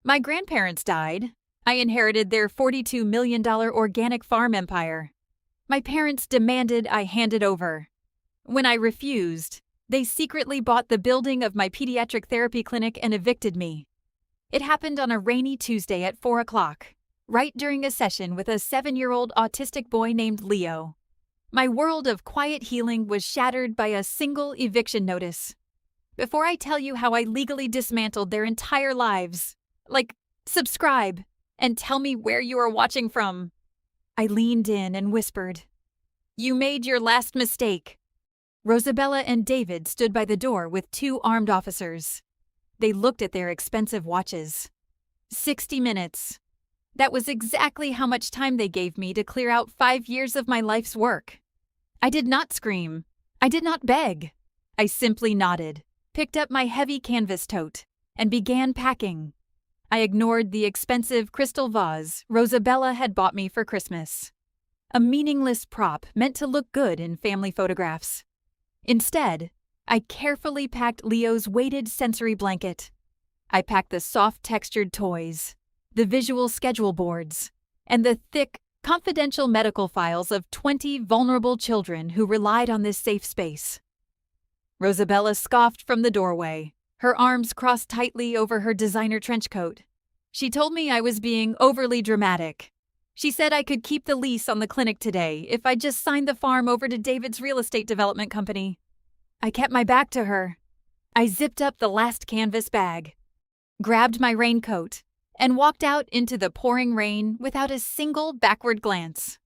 My grandparents died. I inherited their $42 million organic farm empire. My parents demanded I hand it over. When I refused, they secretly bought the building of my pediatric therapy clinic and evicted me. It happened on a rainy Tuesday at 4 o'clock, right during a session with a 7-year-old autistic boy named Leo. My world of quiet healing was shattered by a single eviction notice. Before I tell you how I legally dismantled their entire lives, subscribe and tell me where you are watching from. I leaned in and whispered, "You made your last mistake." Rosabella and David stood by the door with 2 armed officers. They looked at their expensive watches. 60 minutes. That was exactly how much time they gave me to clear out 5 years of my life's work. I did not scream. I did not beg. I simply nodded, picked up my heavy canvas tote, and began packing. I ignored the expensive crystal vase Rosabella had bought me for Christmas. A meaningless prop meant to look good in family photographs. Instead, I carefully packed Leo's weighted sensory blanket. I packed the soft textured toys, the visual schedule boards, and the thick, confidential medical files of 20 vulnerable children who relied on this safe space. Rosabella scoffed from the doorway, her arms crossed tightly over her designer trench coat. She told me I was being overly dramatic. She said I could keep the lease on the clinic today if I just signed the farm over to David's real estate development company. I kept my back to her. I zipped up the last canvas bag, grabbed my raincoat, and walked out into the pouring rain without a single backward glance.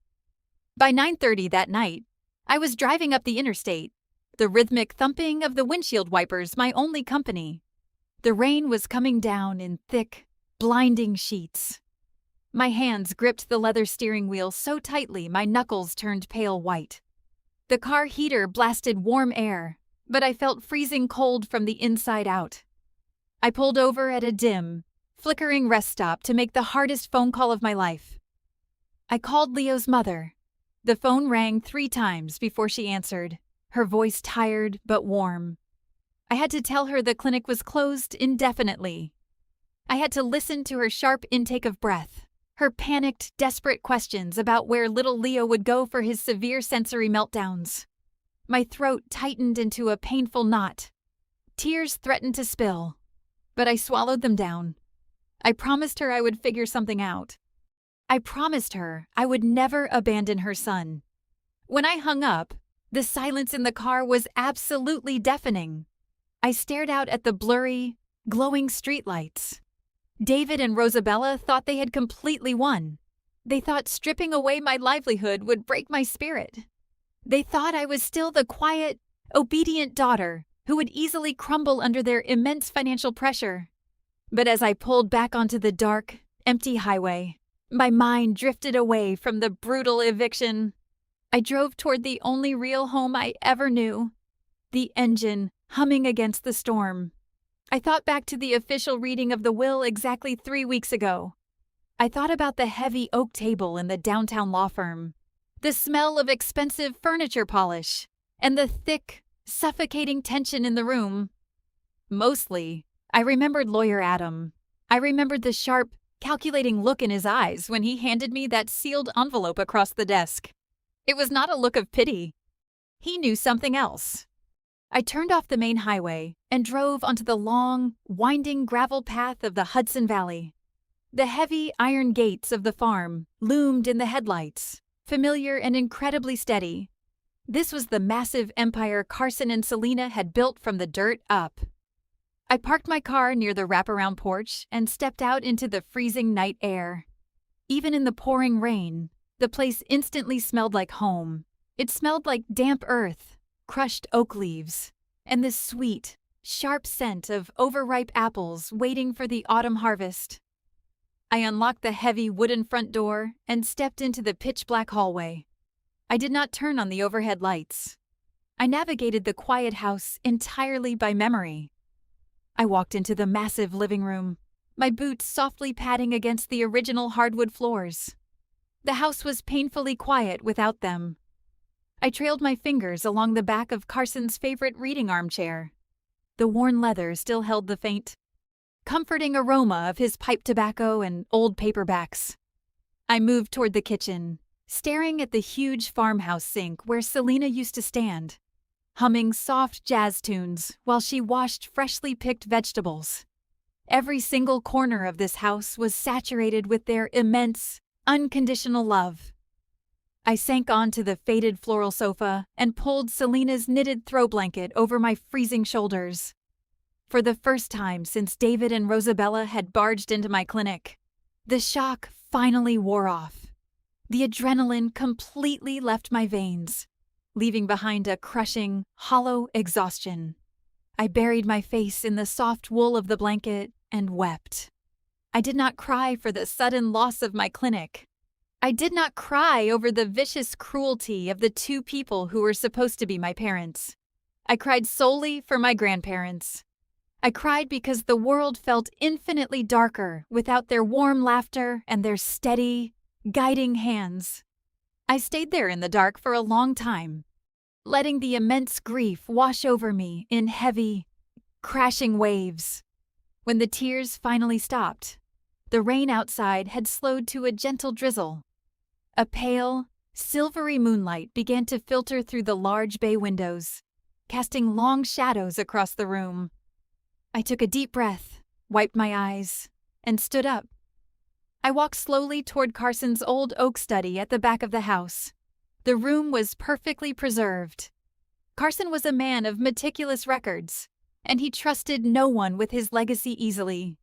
By 9:30 that night, I was driving up the interstate, the rhythmic thumping of the windshield wipers my only company. The rain was coming down in thick, blinding sheets. My hands gripped the leather steering wheel so tightly my knuckles turned pale white. The car heater blasted warm air, but I felt freezing cold from the inside out. I pulled over at a dim, flickering rest stop to make the hardest phone call of my life. I called Leo's mother. The phone rang 3 times before she answered, her voice tired but warm. I had to tell her the clinic was closed indefinitely. I had to listen to her sharp intake of breath, her panicked, desperate questions about where little Leo would go for his severe sensory meltdowns. My throat tightened into a painful knot. Tears threatened to spill, but I swallowed them down. I promised her I would figure something out. I promised her I would never abandon her son. When I hung up, the silence in the car was absolutely deafening. I stared out at the blurry, glowing streetlights. David and Rosabella thought they had completely won. They thought stripping away my livelihood would break my spirit. They thought I was still the quiet, obedient daughter who would easily crumble under their immense financial pressure. But as I pulled back onto the dark, empty highway, my mind drifted away from the brutal eviction. I drove toward the only real home I ever knew, the engine humming against the storm. I thought back to the official reading of the will exactly 3 weeks ago. I thought about the heavy oak table in the downtown law firm, the smell of expensive furniture polish, and the thick, suffocating tension in the room. Mostly, I remembered Lawyer Adam. I remembered the sharp, calculating look in his eyes when he handed me that sealed envelope across the desk. It was not a look of pity. He knew something else. I turned off the main highway and drove onto the long, winding gravel path of the Hudson Valley. The heavy iron gates of the farm loomed in the headlights, familiar and incredibly steady. This was the massive empire Carson and Selena had built from the dirt up. I parked my car near the wraparound porch and stepped out into the freezing night air. Even in the pouring rain, the place instantly smelled like home. It smelled like damp earth, crushed oak leaves, and the sweet, sharp scent of overripe apples waiting for the autumn harvest. I unlocked the heavy wooden front door and stepped into the pitch-black hallway. I did not turn on the overhead lights. I navigated the quiet house entirely by memory. I walked into the massive living room, my boots softly padding against the original hardwood floors. The house was painfully quiet without them. I trailed my fingers along the back of Carson's favorite reading armchair. The worn leather still held the faint comforting aroma of his pipe tobacco and old paperbacks. I moved toward the kitchen, staring at the huge farmhouse sink where Selena used to stand, humming soft jazz tunes while she washed freshly picked vegetables. Every single corner of this house was saturated with their immense, unconditional love. I sank onto the faded floral sofa and pulled Selena's knitted throw blanket over my freezing shoulders. For the first time since David and Rosabella had barged into my clinic, the shock finally wore off. The adrenaline completely left my veins, leaving behind a crushing, hollow exhaustion. I buried my face in the soft wool of the blanket and wept. I did not cry for the sudden loss of my clinic. I did not cry over the vicious cruelty of the two people who were supposed to be my parents. I cried solely for my grandparents. I cried because the world felt infinitely darker without their warm laughter and their steady, guiding hands. I stayed there in the dark for a long time, letting the immense grief wash over me in heavy, crashing waves. When the tears finally stopped, the rain outside had slowed to a gentle drizzle. A pale, silvery moonlight began to filter through the large bay windows, casting long shadows across the room. I took a deep breath, wiped my eyes, and stood up. I walked slowly toward Carson's old oak study at the back of the house. The room was perfectly preserved. Carson was a man of meticulous records, and he trusted no one with his legacy easily.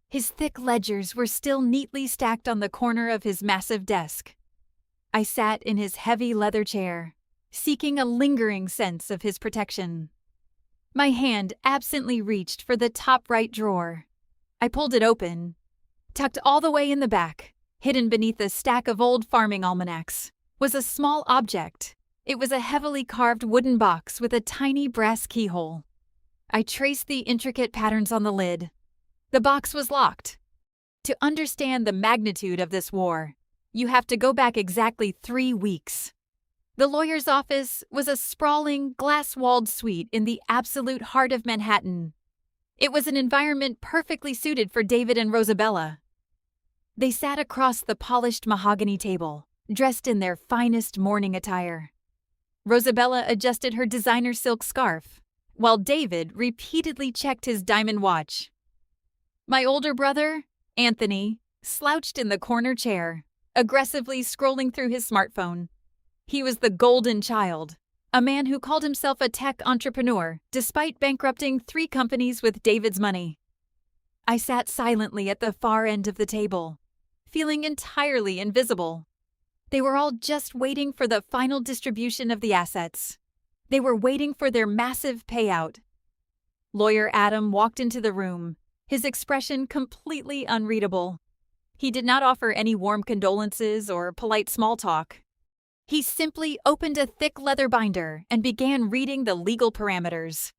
His thick ledgers were still neatly stacked on the corner of his massive desk. I sat in his heavy leather chair, seeking a lingering sense of his protection. My hand absently reached for the top right drawer. I pulled it open. Tucked all the way in the back, hidden beneath a stack of old farming almanacs, was a small object. It was a heavily carved wooden box with a tiny brass keyhole. I traced the intricate patterns on the lid. The box was locked. To understand the magnitude of this war, you have to go back exactly 3 weeks. The lawyer's office was a sprawling, glass-walled suite in the absolute heart of Manhattan. It was an environment perfectly suited for David and Rosabella. They sat across the polished mahogany table, dressed in their finest morning attire. Rosabella adjusted her designer silk scarf, while David repeatedly checked his diamond watch. My older brother, Anthony, slouched in the corner chair, aggressively scrolling through his smartphone. He was the golden child, a man who called himself a tech entrepreneur despite bankrupting 3 companies with David's money. I sat silently at the far end of the table, feeling entirely invisible. They were all just waiting for the final distribution of the assets. They were waiting for their massive payout. Lawyer Adam walked into the room, his expression completely unreadable. He did not offer any warm condolences or polite small talk. He simply opened a thick leather binder and began reading the legal parameters.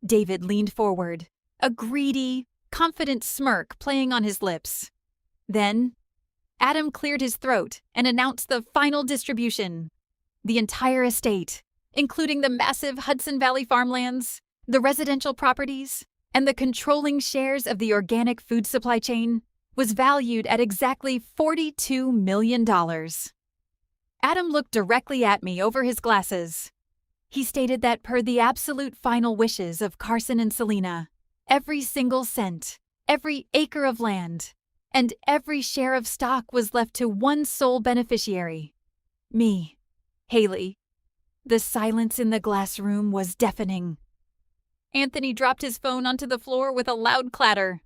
David leaned forward, a greedy, confident smirk playing on his lips. Then, Adam cleared his throat and announced the final distribution. The entire estate, including the massive Hudson Valley farmlands, the residential properties, and the controlling shares of the organic food supply chain, was valued at exactly $42 million. Adam looked directly at me over his glasses. He stated that per the absolute final wishes of Carson and Selena, every single cent, every acre of land, and every share of stock was left to one sole beneficiary. Me, Haley. The silence in the glass room was deafening. Anthony dropped his phone onto the floor with a loud clatter.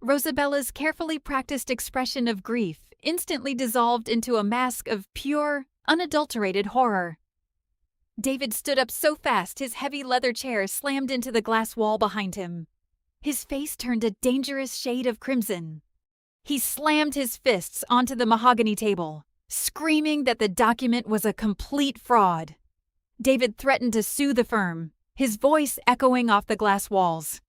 Rosabella's carefully practiced expression of grief instantly dissolved into a mask of pure, unadulterated horror. David stood up so fast his heavy leather chair slammed into the glass wall behind him. His face turned a dangerous shade of crimson. He slammed his fists onto the mahogany table, screaming that the document was a complete fraud. David threatened to sue the firm, his voice echoing off the glass walls.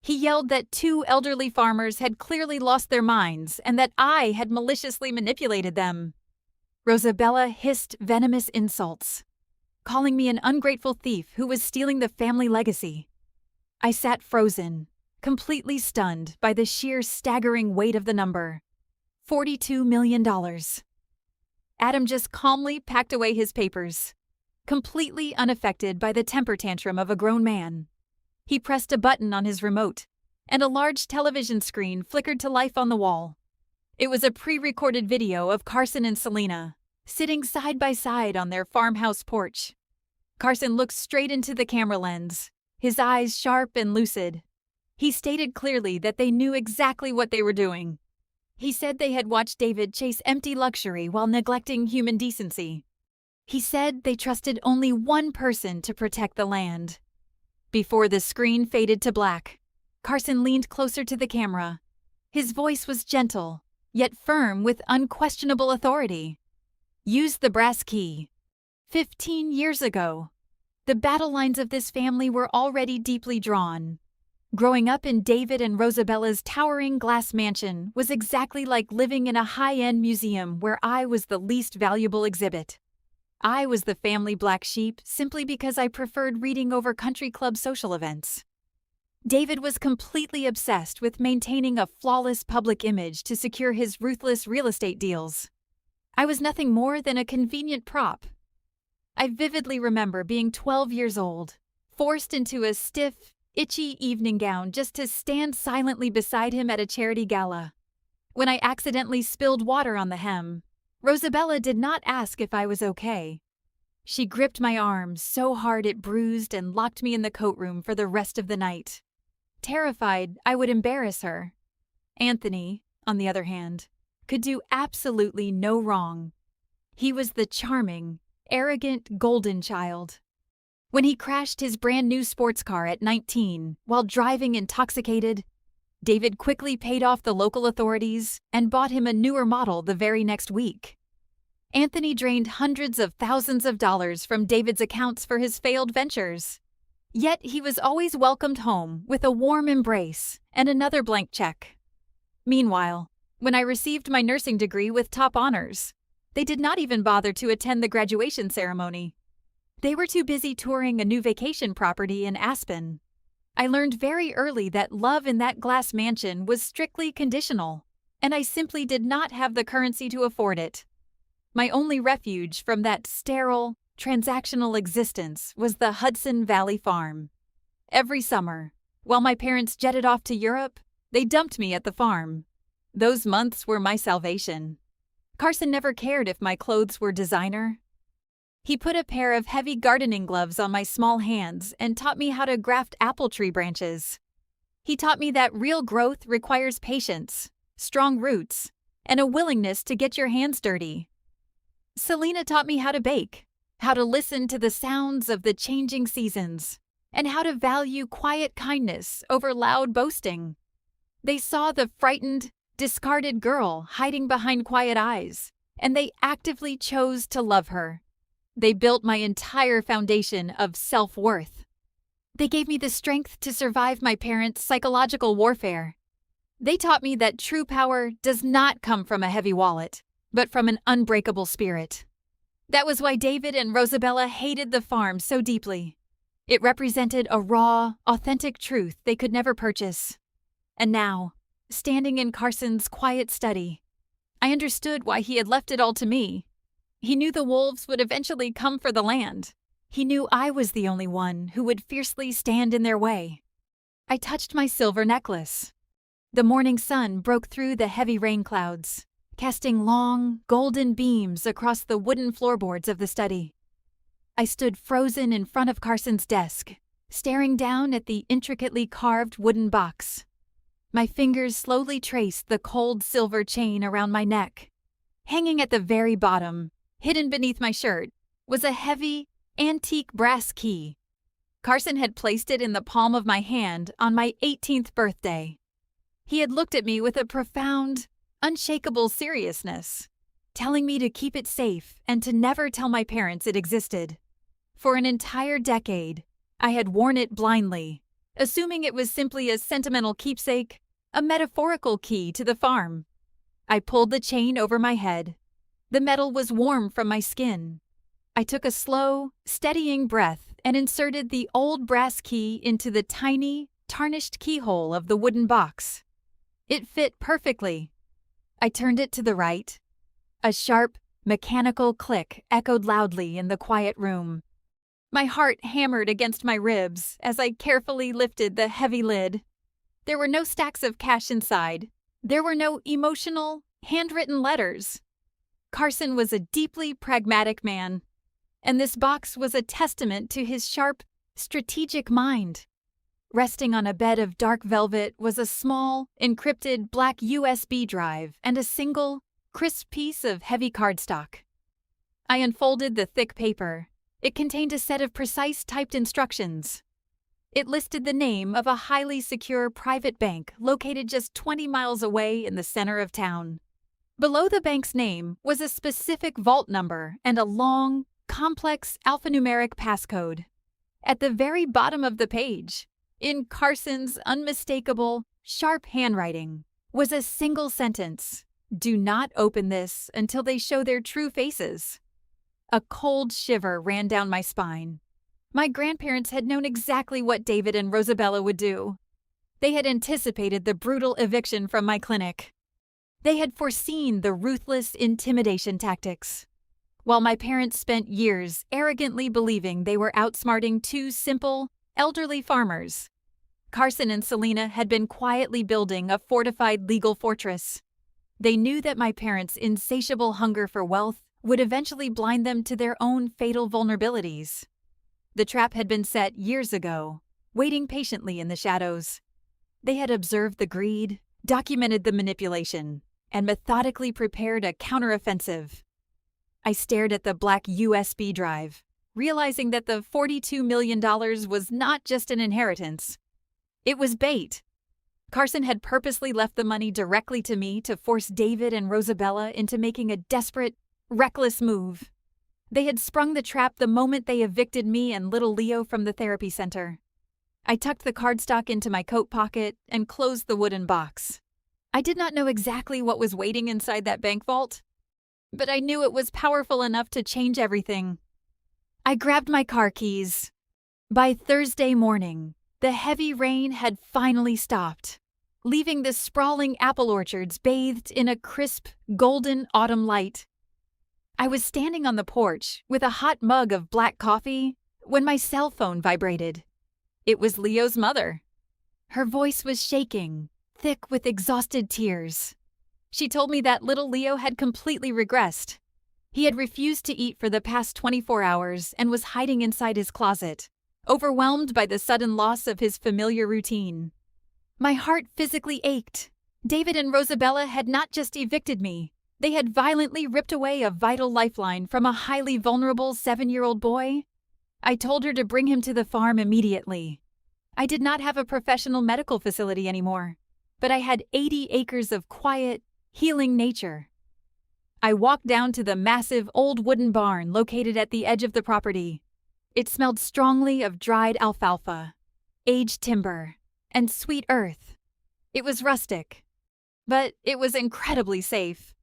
He yelled that 2 elderly farmers had clearly lost their minds and that I had maliciously manipulated them. Rosabella hissed venomous insults, calling me an ungrateful thief who was stealing the family legacy. I sat frozen, completely stunned by the sheer staggering weight of the number. $42 million. Adam just calmly packed away his papers, completely unaffected by the temper tantrum of a grown man. He pressed a button on his remote, and a large television screen flickered to life on the wall. It was a pre-recorded video of Carson and Selena, sitting side by side on their farmhouse porch. Carson looked straight into the camera lens, his eyes sharp and lucid. He stated clearly that they knew exactly what they were doing. He said they had watched David chase empty luxury while neglecting human decency. He said they trusted only one person to protect the land. Before the screen faded to black, Carson leaned closer to the camera. His voice was gentle, yet firm with unquestionable authority. Use the brass key. 15 years ago, the battle lines of this family were already deeply drawn. Growing up in David and Rosabella's towering glass mansion was exactly like living in a high-end museum where I was the least valuable exhibit. I was the family black sheep simply because I preferred reading over country club social events. David was completely obsessed with maintaining a flawless public image to secure his ruthless real estate deals. I was nothing more than a convenient prop. I vividly remember being 12 years old, forced into a stiff, itchy evening gown just to stand silently beside him at a charity gala. When I accidentally spilled water on the hem, Rosabella did not ask if I was okay. She gripped my arm so hard it bruised and locked me in the coat room for the rest of the night, terrified I would embarrass her. Anthony, on the other hand, could do absolutely no wrong. He was the charming, arrogant golden child. When he crashed his brand new sports car at 19 while driving intoxicated, David quickly paid off the local authorities and bought him a newer model the very next week. Anthony drained hundreds of thousands of dollars from David's accounts for his failed ventures. Yet he was always welcomed home with a warm embrace and another blank check. Meanwhile, when I received my nursing degree with top honors, they did not even bother to attend the graduation ceremony. They were too busy touring a new vacation property in Aspen. I learned very early that love in that glass mansion was strictly conditional, and I simply did not have the currency to afford it. My only refuge from that sterile, transactional existence was the Hudson Valley Farm. Every summer, while my parents jetted off to Europe, they dumped me at the farm. Those months were my salvation. Carson never cared if my clothes were designer. He put a pair of heavy gardening gloves on my small hands and taught me how to graft apple tree branches. He taught me that real growth requires patience, strong roots, and a willingness to get your hands dirty. Selena taught me how to bake, how to listen to the sounds of the changing seasons, and how to value quiet kindness over loud boasting. They saw the frightened, discarded girl hiding behind quiet eyes, and they actively chose to love her. They built my entire foundation of self-worth. They gave me the strength to survive my parents' psychological warfare. They taught me that true power does not come from a heavy wallet, but from an unbreakable spirit. That was why David and Rosabella hated the farm so deeply. It represented a raw, authentic truth they could never purchase. And now, standing in Carson's quiet study, I understood why he had left it all to me. He knew the wolves would eventually come for the land. He knew I was the only one who would fiercely stand in their way. I touched my silver necklace. The morning sun broke through the heavy rain clouds, casting long, golden beams across the wooden floorboards of the study. I stood frozen in front of Carson's desk, staring down at the intricately carved wooden box. My fingers slowly traced the cold silver chain around my neck. Hanging at the very bottom, hidden beneath my shirt, was a heavy, antique brass key. Carson had placed it in the palm of my hand on my 18th birthday. He had looked at me with a profound, unshakable seriousness, telling me to keep it safe and to never tell my parents it existed. For an entire decade, I had worn it blindly, assuming it was simply a sentimental keepsake, a metaphorical key to the farm. I pulled the chain over my head. The metal was warm from my skin. I took a slow, steadying breath and inserted the old brass key into the tiny, tarnished keyhole of the wooden box. It fit perfectly. I turned it to the right. A sharp, mechanical click echoed loudly in the quiet room. My heart hammered against my ribs as I carefully lifted the heavy lid. There were no stacks of cash inside. There were no emotional, handwritten letters. Carson was a deeply pragmatic man, and this box was a testament to his sharp, strategic mind. Resting on a bed of dark velvet was a small, encrypted black USB drive and a single, crisp piece of heavy cardstock. I unfolded the thick paper. It contained a set of precise typed instructions. It listed the name of a highly secure private bank located just 20 miles away in the center of town. Below the bank's name was a specific vault number and a long, complex alphanumeric passcode. At the very bottom of the page, in Carson's unmistakable, sharp handwriting, was a single sentence: "Do not open this until they show their true faces." A cold shiver ran down my spine. My grandparents had known exactly what David and Rosabella would do. They had anticipated the brutal eviction from my clinic. They had foreseen the ruthless intimidation tactics. While my parents spent years arrogantly believing they were outsmarting two simple, elderly farmers, Carson and Selena had been quietly building a fortified legal fortress. They knew that my parents' insatiable hunger for wealth would eventually blind them to their own fatal vulnerabilities. The trap had been set years ago, waiting patiently in the shadows. They had observed the greed, documented the manipulation, and methodically prepared a counteroffensive. I stared at the black USB drive, realizing that the $42 million was not just an inheritance. It was bait. Carson had purposely left the money directly to me to force David and Rosabella into making a desperate, reckless move. They had sprung the trap the moment they evicted me and little Leo from the therapy center. I tucked the cardstock into my coat pocket and closed the wooden box. I did not know exactly what was waiting inside that bank vault, but I knew it was powerful enough to change everything. I grabbed my car keys. By Thursday morning, the heavy rain had finally stopped, leaving the sprawling apple orchards bathed in a crisp, golden autumn light. I was standing on the porch with a hot mug of black coffee when my cell phone vibrated. It was Leo's mother. Her voice was shaking, thick with exhausted tears. She told me that little Leo had completely regressed. He had refused to eat for the past 24 hours and was hiding inside his closet, overwhelmed by the sudden loss of his familiar routine. My heart physically ached. David and Rosabella had not just evicted me. They had violently ripped away a vital lifeline from a highly vulnerable 7-year-old boy. I told her to bring him to the farm immediately. I did not have a professional medical facility anymore, but I had 80 acres of quiet, healing nature. I walked down to the massive old wooden barn located at the edge of the property. It smelled strongly of dried alfalfa, aged timber, and sweet earth. It was rustic, but it was incredibly safe.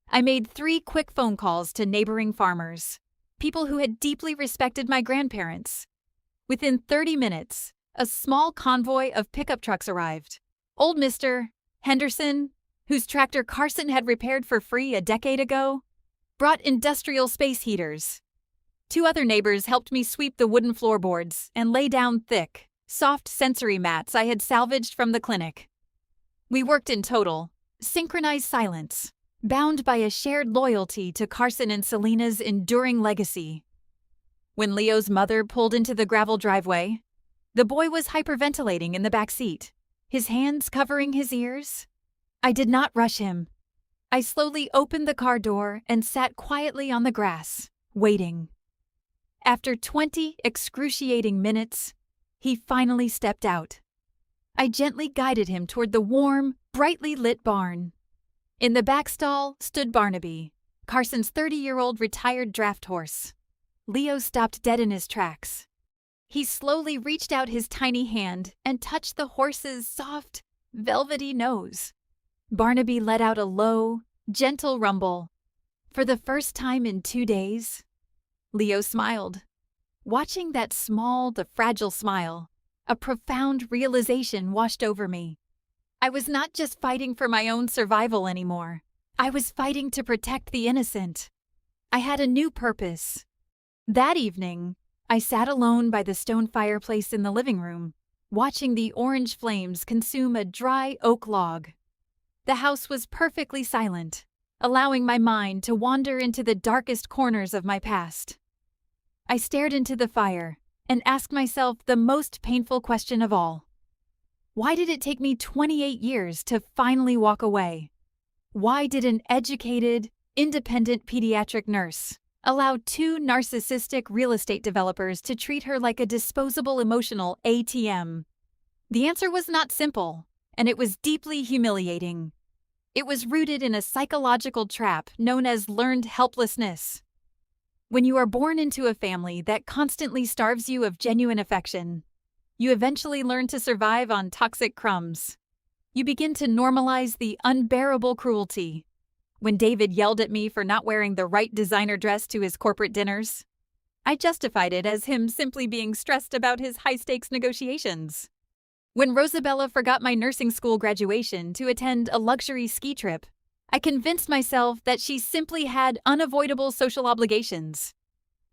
I made 3 quick phone calls to neighboring farmers, people who had deeply respected my grandparents. Within 30 minutes, a small convoy of pickup trucks arrived. Old Mr. Henderson, whose tractor Carson had repaired for free a decade ago, brought industrial space heaters. 2 other neighbors helped me sweep the wooden floorboards and lay down thick, soft sensory mats I had salvaged from the clinic. We worked in total, synchronized silence, bound by a shared loyalty to Carson and Selena's enduring legacy. When Leo's mother pulled into the gravel driveway, the boy was hyperventilating in the back seat, his hands covering his ears. I did not rush him. I slowly opened the car door and sat quietly on the grass, waiting. After 20 excruciating minutes, he finally stepped out. I gently guided him toward the warm, brightly lit barn. In the back stall stood Barnaby, Carson's 30-year-old retired draft horse. Leo stopped dead in his tracks. He slowly reached out his tiny hand and touched the horse's soft, velvety nose. Barnaby let out a low, gentle rumble. For the first time in 2 days, Leo smiled. Watching that small, the fragile smile, a profound realization washed over me. I was not just fighting for my own survival anymore. I was fighting to protect the innocent. I had a new purpose. That evening, I sat alone by the stone fireplace in the living room, watching the orange flames consume a dry oak log. The house was perfectly silent, allowing my mind to wander into the darkest corners of my past. I stared into the fire and asked myself the most painful question of all. Why did it take me 28 years to finally walk away? Why did an educated, independent pediatric nurse allow two narcissistic real estate developers to treat her like a disposable emotional ATM? The answer was not simple, and it was deeply humiliating. It was rooted in a psychological trap known as learned helplessness. When you are born into a family that constantly starves you of genuine affection, you eventually learn to survive on toxic crumbs. You begin to normalize the unbearable cruelty. When David yelled at me for not wearing the right designer dress to his corporate dinners, I justified it as him simply being stressed about his high-stakes negotiations. When Rosabella forgot my nursing school graduation to attend a luxury ski trip, I convinced myself that she simply had unavoidable social obligations.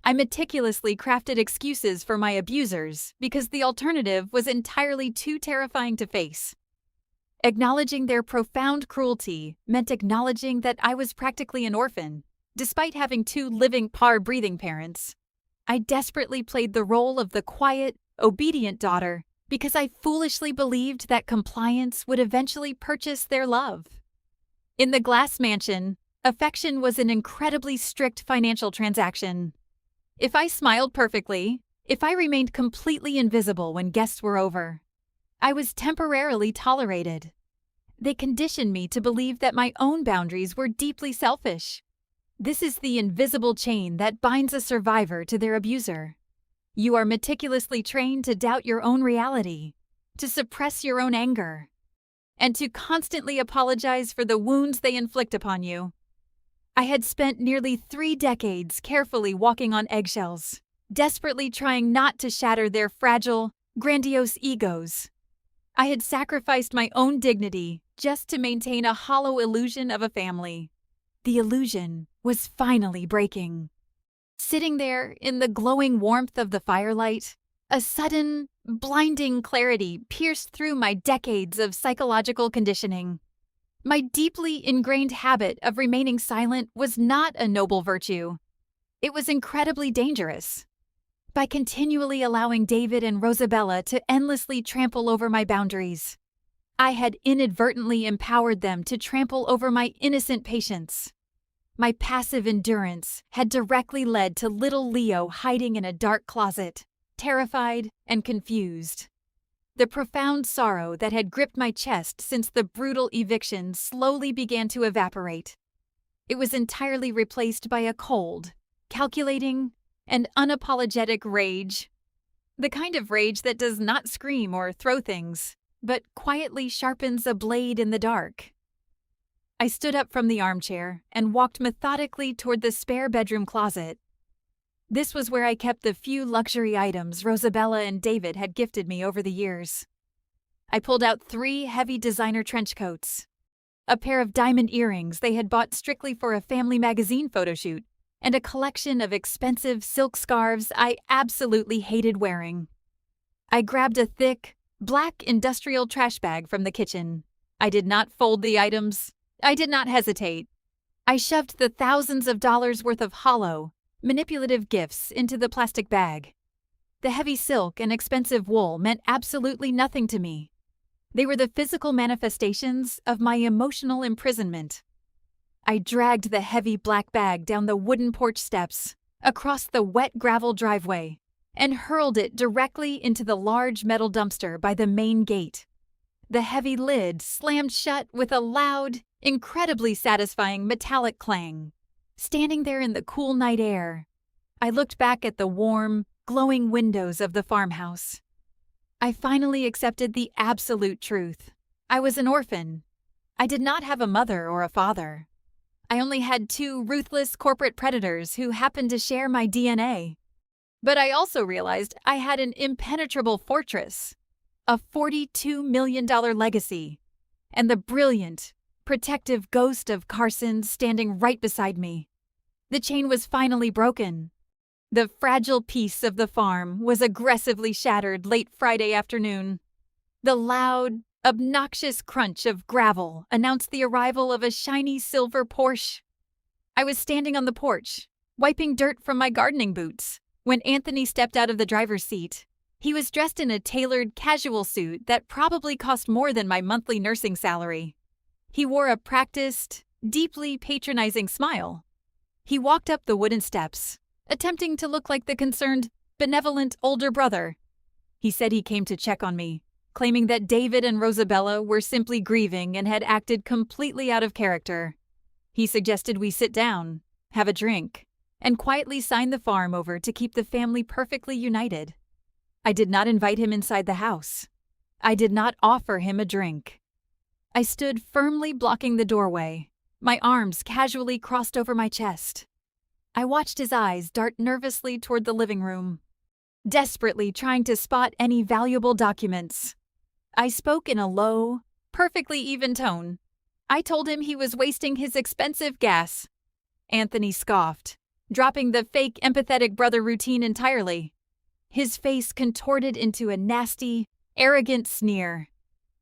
I meticulously crafted excuses for my abusers because the alternative was entirely too terrifying to face. Acknowledging their profound cruelty meant acknowledging that I was practically an orphan, despite having two living, breathing parents. I desperately played the role of the quiet, obedient daughter because I foolishly believed that compliance would eventually purchase their love. In the glass mansion, affection was an incredibly strict financial transaction. If I smiled perfectly, if I remained completely invisible when guests were over, I was temporarily tolerated. They conditioned me to believe that my own boundaries were deeply selfish. This is the invisible chain that binds a survivor to their abuser. You are meticulously trained to doubt your own reality, to suppress your own anger, and to constantly apologize for the wounds they inflict upon you. I had spent nearly 3 decades carefully walking on eggshells, desperately trying not to shatter their fragile, grandiose egos. I had sacrificed my own dignity just to maintain a hollow illusion of a family. The illusion was finally breaking. Sitting there in the glowing warmth of the firelight, a sudden, blinding clarity pierced through my decades of psychological conditioning. My deeply ingrained habit of remaining silent was not a noble virtue. It was incredibly dangerous. By continually allowing David and Rosabella to endlessly trample over my boundaries, I had inadvertently empowered them to trample over my innocent patients. My passive endurance had directly led to little Leo hiding in a dark closet, terrified and confused. The profound sorrow that had gripped my chest since the brutal eviction slowly began to evaporate. It was entirely replaced by a cold, calculating, and unapologetic rage. The kind of rage that does not scream or throw things, but quietly sharpens a blade in the dark. I stood up from the armchair and walked methodically toward the spare bedroom closet. This was where I kept the few luxury items Rosabella and David had gifted me over the years. I pulled out 3 heavy designer trench coats, a pair of diamond earrings they had bought strictly for a family magazine photo shoot, and a collection of expensive silk scarves I absolutely hated wearing. I grabbed a thick, black industrial trash bag from the kitchen. I did not fold the items. I did not hesitate. I shoved the thousands of dollars worth of hollow, manipulative gifts into the plastic bag. The heavy silk and expensive wool meant absolutely nothing to me. They were the physical manifestations of my emotional imprisonment. I dragged the heavy black bag down the wooden porch steps, across the wet gravel driveway, and hurled it directly into the large metal dumpster by the main gate. The heavy lid slammed shut with a loud, incredibly satisfying metallic clang. Standing there in the cool night air, I looked back at the warm, glowing windows of the farmhouse. I finally accepted the absolute truth. I was an orphan. I did not have a mother or a father. I only had 2 ruthless corporate predators who happened to share my DNA. But I also realized I had an impenetrable fortress, a $42 million legacy, and the brilliant, protective ghost of Carson standing right beside me. The chain was finally broken. The fragile piece of the farm was aggressively shattered late Friday afternoon. The loud, obnoxious crunch of gravel announced the arrival of a shiny silver Porsche. I was standing on the porch, wiping dirt from my gardening boots, when Anthony stepped out of the driver's seat. He was dressed in a tailored casual suit that probably cost more than my monthly nursing salary. He wore a practiced, deeply patronizing smile. He walked up the wooden steps, attempting to look like the concerned, benevolent older brother. He said he came to check on me, claiming that David and Rosabella were simply grieving and had acted completely out of character. He suggested we sit down, have a drink, and quietly sign the farm over to keep the family perfectly united. I did not invite him inside the house. I did not offer him a drink. I stood firmly blocking the doorway, my arms casually crossed over my chest. I watched his eyes dart nervously toward the living room, desperately trying to spot any valuable documents. I spoke in a low, perfectly even tone. I told him he was wasting his expensive gas. Anthony scoffed, dropping the fake empathetic brother routine entirely. His face contorted into a nasty, arrogant sneer.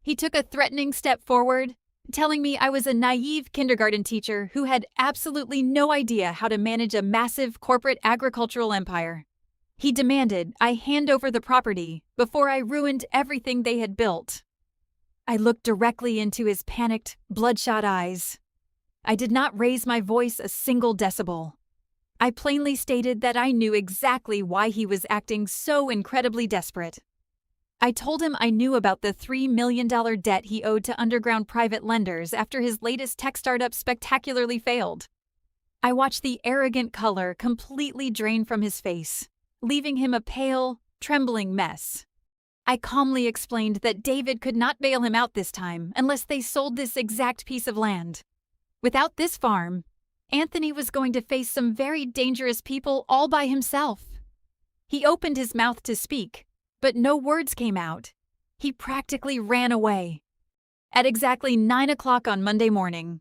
He took a threatening step forward, telling me I was a naive kindergarten teacher who had absolutely no idea how to manage a massive corporate agricultural empire. He demanded I hand over the property before I ruined everything they had built. I looked directly into his panicked, bloodshot eyes. I did not raise my voice a single decibel. I plainly stated that I knew exactly why he was acting so incredibly desperate. I told him I knew about the $3 million debt he owed to underground private lenders after his latest tech startup spectacularly failed. I watched the arrogant color completely drain from his face, leaving him a pale, trembling mess. I calmly explained that David could not bail him out this time unless they sold this exact piece of land. Without this farm, Anthony was going to face some very dangerous people all by himself. He opened his mouth to speak, but no words came out. He practically ran away. At exactly 9 o'clock on Monday morning,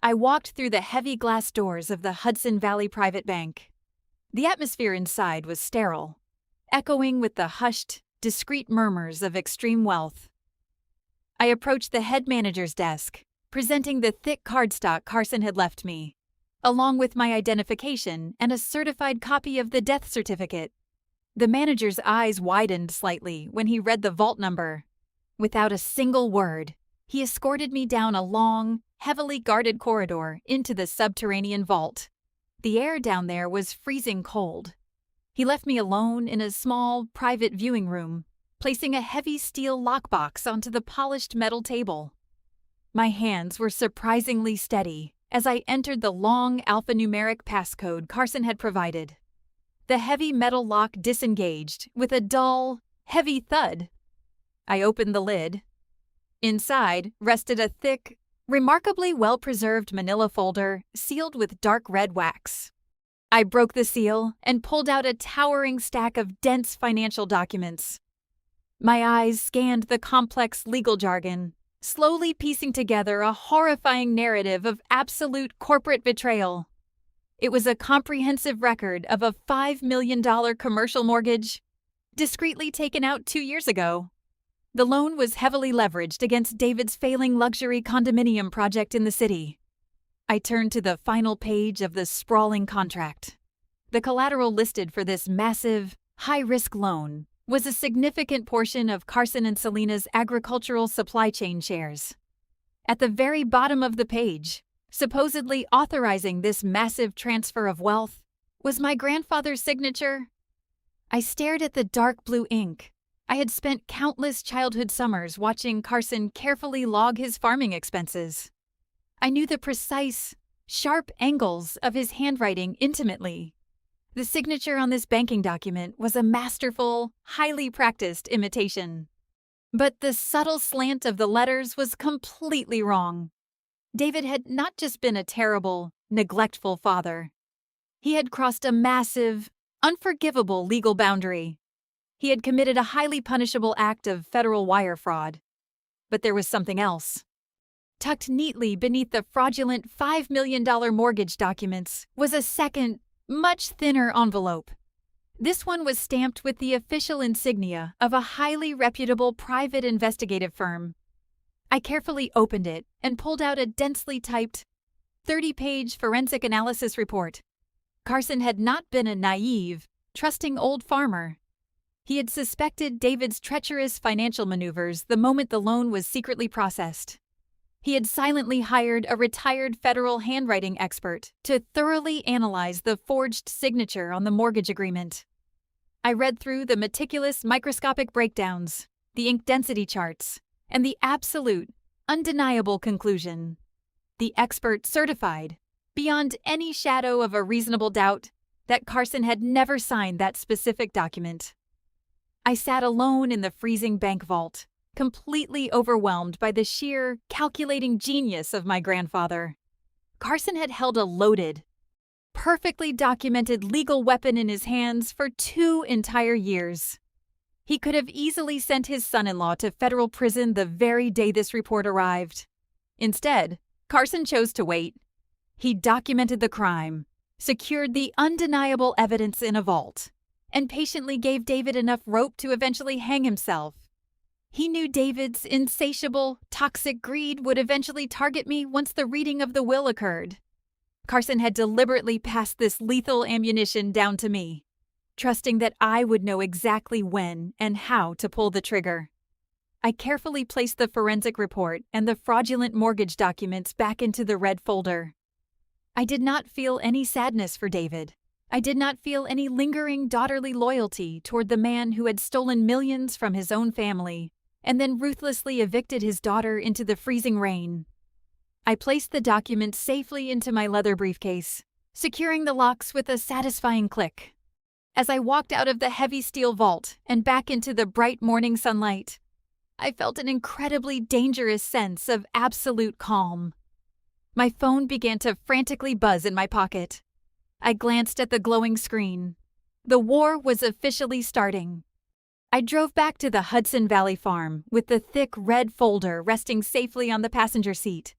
I walked through the heavy glass doors of the Hudson Valley Private Bank. The atmosphere inside was sterile, echoing with the hushed, discreet murmurs of extreme wealth. I approached the head manager's desk, presenting the thick cardstock Carson had left me, along with my identification and a certified copy of the death certificate. The manager's eyes widened slightly when he read the vault number. Without a single word, he escorted me down a long, heavily guarded corridor into the subterranean vault. The air down there was freezing cold. He left me alone in a small, private viewing room, placing a heavy steel lockbox onto the polished metal table. My hands were surprisingly steady as I entered the long alphanumeric passcode Carson had provided. The heavy metal lock disengaged with a dull, heavy thud. I opened the lid. Inside rested a thick, remarkably well-preserved manila folder sealed with dark red wax. I broke the seal and pulled out a towering stack of dense financial documents. My eyes scanned the complex legal jargon, slowly piecing together a horrifying narrative of absolute corporate betrayal. It was a comprehensive record of a $5 million commercial mortgage, discreetly taken out 2 years ago. The loan was heavily leveraged against David's failing luxury condominium project in the city. I turned to the final page of the sprawling contract. The collateral listed for this massive, high-risk loan was a significant portion of Carson and Selena's agricultural supply chain shares. At the very bottom of the page, supposedly authorizing this massive transfer of wealth, was my grandfather's signature. I stared at the dark blue ink. I had spent countless childhood summers watching Carson carefully log his farming expenses. I knew the precise, sharp angles of his handwriting intimately. The signature on this banking document was a masterful, highly practiced imitation. But the subtle slant of the letters was completely wrong. David had not just been a terrible, neglectful father. He had crossed a massive, unforgivable legal boundary. He had committed a highly punishable act of federal wire fraud. But there was something else. Tucked neatly beneath the fraudulent $5 million mortgage documents was a second, much thinner envelope. This one was stamped with the official insignia of a highly reputable private investigative firm. I carefully opened it and pulled out a densely typed 30-page forensic analysis report. Carson had not been a naive, trusting old farmer. He had suspected David's treacherous financial maneuvers the moment the loan was secretly processed. He had silently hired a retired federal handwriting expert to thoroughly analyze the forged signature on the mortgage agreement. I read through the meticulous microscopic breakdowns, the ink density charts, and the absolute, undeniable conclusion. The expert certified, beyond any shadow of a reasonable doubt, that Carson had never signed that specific document. I sat alone in the freezing bank vault, completely overwhelmed by the sheer, calculating genius of my grandfather. Carson had held a loaded, perfectly documented legal weapon in his hands for 2 entire years. He could have easily sent his son-in-law to federal prison the very day this report arrived. Instead, Carson chose to wait. He documented the crime, secured the undeniable evidence in a vault, and patiently gave David enough rope to eventually hang himself. He knew David's insatiable, toxic greed would eventually target me once the reading of the will occurred. Carson had deliberately passed this lethal ammunition down to me, trusting that I would know exactly when and how to pull the trigger. I carefully placed the forensic report and the fraudulent mortgage documents back into the red folder. I did not feel any sadness for David. I did not feel any lingering daughterly loyalty toward the man who had stolen millions from his own family and then ruthlessly evicted his daughter into the freezing rain. I placed the documents safely into my leather briefcase, securing the locks with a satisfying click. As I walked out of the heavy steel vault and back into the bright morning sunlight, I felt an incredibly dangerous sense of absolute calm. My phone began to frantically buzz in my pocket. I glanced at the glowing screen. The war was officially starting. I drove back to the Hudson Valley farm with the thick red folder resting safely on the passenger seat.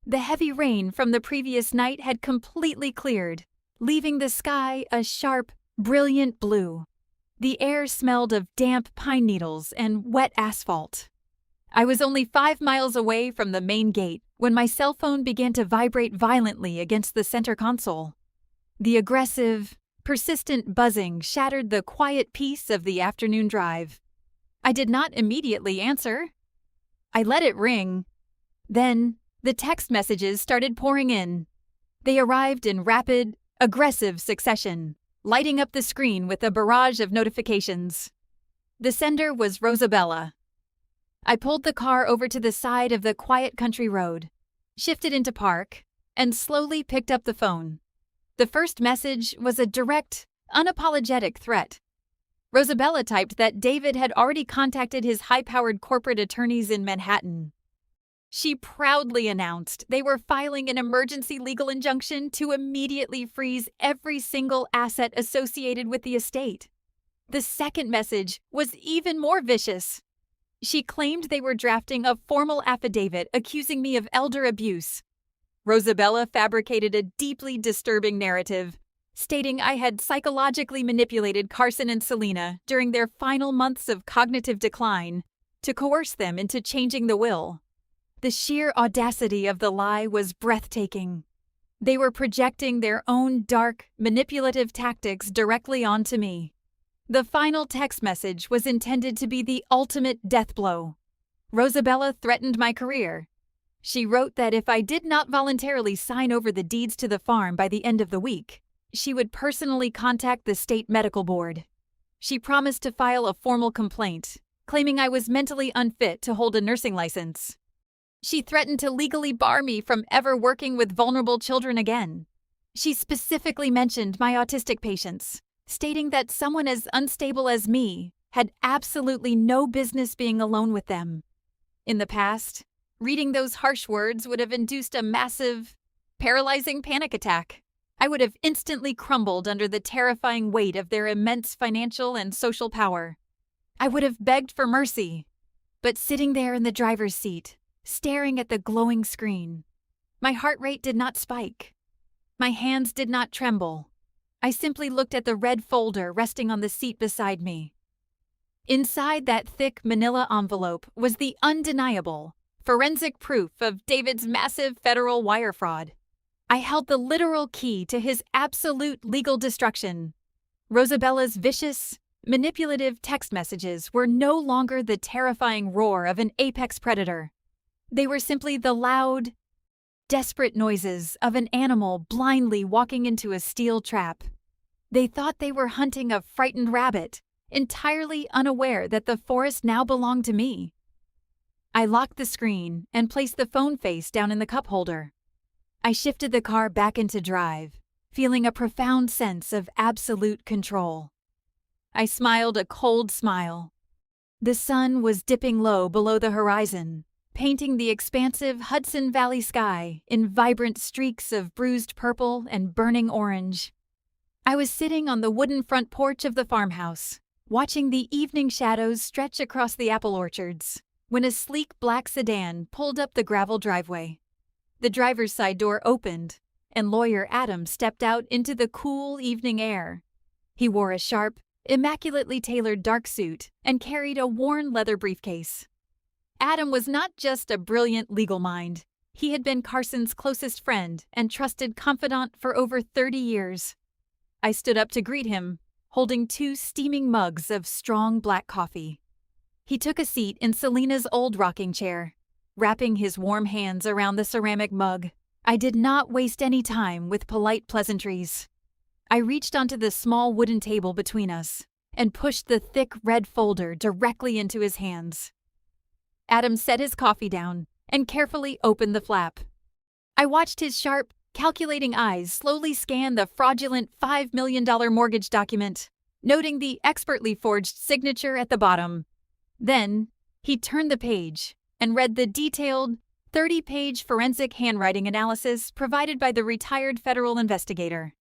The heavy rain from the previous night had completely cleared, leaving the sky a sharp, brilliant blue. The air smelled of damp pine needles and wet asphalt. I was only 5 miles away from the main gate when my cell phone began to vibrate violently against the center console. The aggressive, persistent buzzing shattered the quiet peace of the afternoon drive. I did not immediately answer. I let it ring. Then, the text messages started pouring in. They arrived in rapid, aggressive succession, lighting up the screen with a barrage of notifications. The sender was Rosabella. I pulled the car over to the side of the quiet country road, shifted into park, and slowly picked up the phone. The first message was a direct, unapologetic threat. Rosabella typed that David had already contacted his high-powered corporate attorneys in Manhattan. She proudly announced they were filing an emergency legal injunction to immediately freeze every single asset associated with the estate. The second message was even more vicious. She claimed they were drafting a formal affidavit accusing me of elder abuse. Rosabella fabricated a deeply disturbing narrative, stating I had psychologically manipulated Carson and Selena during their final months of cognitive decline to coerce them into changing the will. The sheer audacity of the lie was breathtaking. They were projecting their own dark, manipulative tactics directly onto me. The final text message was intended to be the ultimate death blow. Rosabella threatened my career. She wrote that if I did not voluntarily sign over the deeds to the farm by the end of the week, she would personally contact the state medical board. She promised to file a formal complaint, claiming I was mentally unfit to hold a nursing license. She threatened to legally bar me from ever working with vulnerable children again. She specifically mentioned my autistic patients, stating that someone as unstable as me had absolutely no business being alone with them. In the past, reading those harsh words would have induced a massive, paralyzing panic attack. I would have instantly crumbled under the terrifying weight of their immense financial and social power. I would have begged for mercy. But sitting there in the driver's seat, staring at the glowing screen, my heart rate did not spike. My hands did not tremble. I simply looked at the red folder resting on the seat beside me. Inside that thick manila envelope was the undeniable, forensic proof of David's massive federal wire fraud. I held the literal key to his absolute legal destruction. Rosabella's vicious, manipulative text messages were no longer the terrifying roar of an apex predator. They were simply the loud, desperate noises of an animal blindly walking into a steel trap. They thought they were hunting a frightened rabbit, entirely unaware that the forest now belonged to me. I locked the screen and placed the phone face down in the cup holder. I shifted the car back into drive, feeling a profound sense of absolute control. I smiled a cold smile. The sun was dipping low below the horizon, painting the expansive Hudson Valley sky in vibrant streaks of bruised purple and burning orange. I was sitting on the wooden front porch of the farmhouse, watching the evening shadows stretch across the apple orchards, when a sleek black sedan pulled up the gravel driveway. The driver's side door opened, and lawyer Adam stepped out into the cool evening air. He wore a sharp, immaculately tailored dark suit and carried a worn leather briefcase. Adam was not just a brilliant legal mind. He had been Carson's closest friend and trusted confidant for over 30 years. I stood up to greet him, holding 2 steaming mugs of strong black coffee. He took a seat in Selena's old rocking chair, wrapping his warm hands around the ceramic mug. I did not waste any time with polite pleasantries. I reached onto the small wooden table between us and pushed the thick red folder directly into his hands. Adam set his coffee down and carefully opened the flap. I watched his sharp, calculating eyes slowly scan the fraudulent $5 million mortgage document, noting the expertly forged signature at the bottom. Then, he turned the page and read the detailed, 30-page forensic handwriting analysis provided by the retired federal investigator.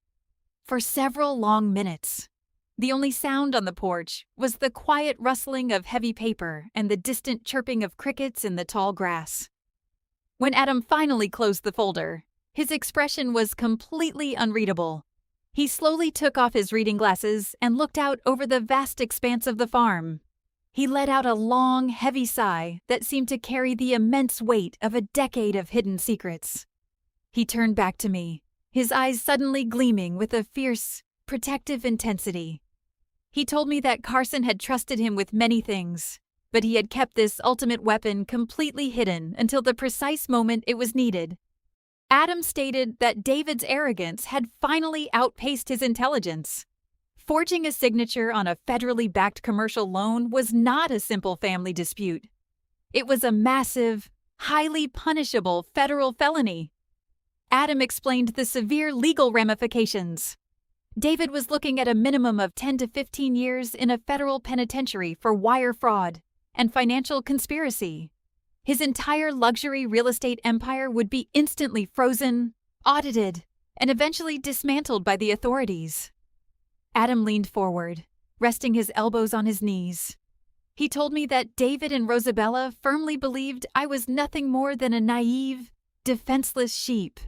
For several long minutes, the only sound on the porch was the quiet rustling of heavy paper and the distant chirping of crickets in the tall grass. When Adam finally closed the folder, his expression was completely unreadable. He slowly took off his reading glasses and looked out over the vast expanse of the farm. He let out a long, heavy sigh that seemed to carry the immense weight of a decade of hidden secrets. He turned back to me, his eyes suddenly gleaming with a fierce, protective intensity. He told me that Carson had trusted him with many things, but he had kept this ultimate weapon completely hidden until the precise moment it was needed. Adam stated that David's arrogance had finally outpaced his intelligence. Forging a signature on a federally backed commercial loan was not a simple family dispute. It was a massive, highly punishable federal felony. Adam explained the severe legal ramifications. David was looking at a minimum of 10 to 15 years in a federal penitentiary for wire fraud and financial conspiracy. His entire luxury real estate empire would be instantly frozen, audited, and eventually dismantled by the authorities. Adam leaned forward, resting his elbows on his knees. He told me that David and Rosabella firmly believed I was nothing more than a naive, defenseless sheep.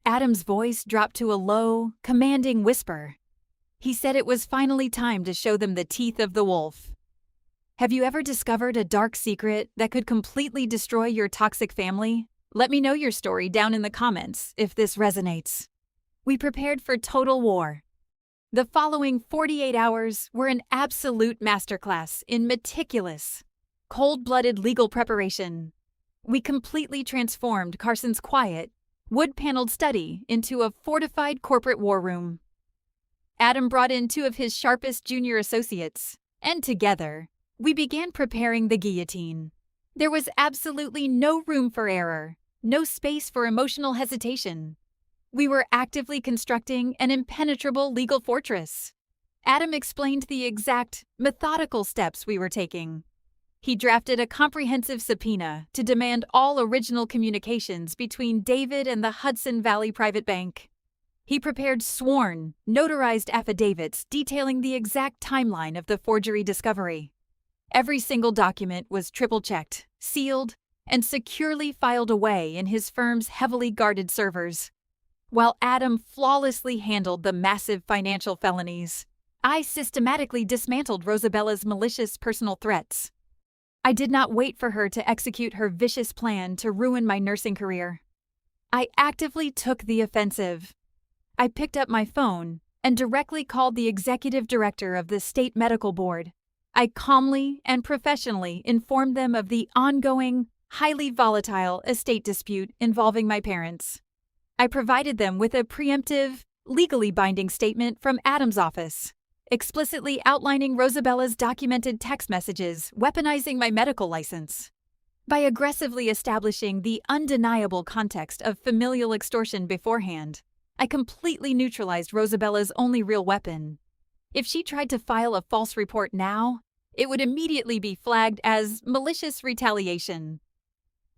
Adam's voice dropped to a low, commanding whisper. He said it was finally time to show them the teeth of the wolf. Have you ever discovered a dark secret that could completely destroy your toxic family? Let me know your story down in the comments if this resonates. We prepared for total war. The following 48 hours were an absolute masterclass in meticulous, cold-blooded legal preparation. We completely transformed Carson's quiet, wood-paneled study into a fortified corporate war room. Adam brought in 2 of his sharpest junior associates, and together, we began preparing the guillotine. There was absolutely no room for error, no space for emotional hesitation. We were actively constructing an impenetrable legal fortress. Adam explained the exact, methodical steps we were taking. He drafted a comprehensive subpoena to demand all original communications between David and the Hudson Valley Private Bank. He prepared sworn, notarized affidavits detailing the exact timeline of the forgery discovery. Every single document was triple-checked, sealed, and securely filed away in his firm's heavily guarded servers. While Adam flawlessly handled the massive financial felonies, I systematically dismantled Rosabella's malicious personal threats. I did not wait for her to execute her vicious plan to ruin my nursing career. I actively took the offensive. I picked up my phone and directly called the executive director of the state medical board. I calmly and professionally informed them of the ongoing, highly volatile estate dispute involving my parents. I provided them with a preemptive, legally binding statement from Adam's office, explicitly outlining Rosabella's documented text messages weaponizing my medical license. By aggressively establishing the undeniable context of familial extortion beforehand, I completely neutralized Rosabella's only real weapon. If she tried to file a false report now, it would immediately be flagged as malicious retaliation.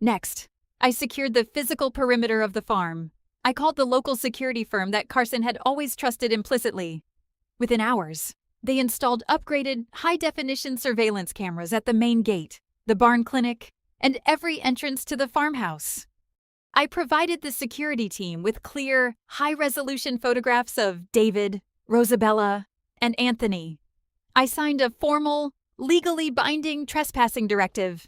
Next, I secured the physical perimeter of the farm. I called the local security firm that Carson had always trusted implicitly. Within hours, they installed upgraded, high-definition surveillance cameras at the main gate, the barn clinic, and every entrance to the farmhouse. I provided the security team with clear, high-resolution photographs of David, Rosabella, and Anthony. I signed a formal, legally binding trespassing directive.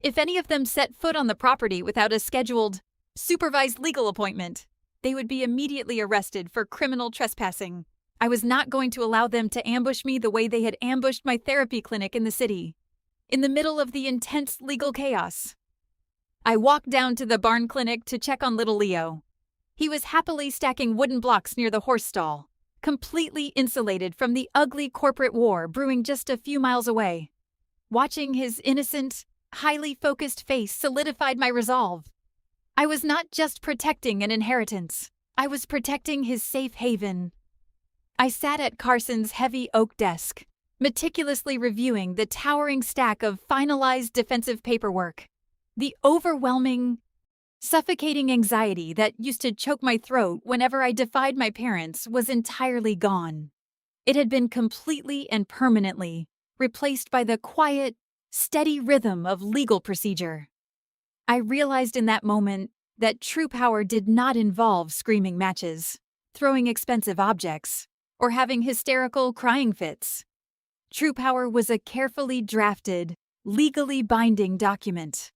If any of them set foot on the property without a scheduled, supervised legal appointment, they would be immediately arrested for criminal trespassing. I was not going to allow them to ambush me the way they had ambushed my therapy clinic in the city, in the middle of the intense legal chaos. I walked down to the barn clinic to check on little Leo. He was happily stacking wooden blocks near the horse stall, completely insulated from the ugly corporate war brewing just a few miles away. Watching his innocent, highly focused face solidified my resolve. I was not just protecting an inheritance, I was protecting his safe haven. I sat at Carson's heavy oak desk, meticulously reviewing the towering stack of finalized defensive paperwork. The overwhelming, suffocating anxiety that used to choke my throat whenever I defied my parents was entirely gone. It had been completely and permanently replaced by the quiet, steady rhythm of legal procedure. I realized in that moment that true power did not involve screaming matches, throwing expensive objects, or having hysterical crying fits. True power was a carefully drafted, legally binding document.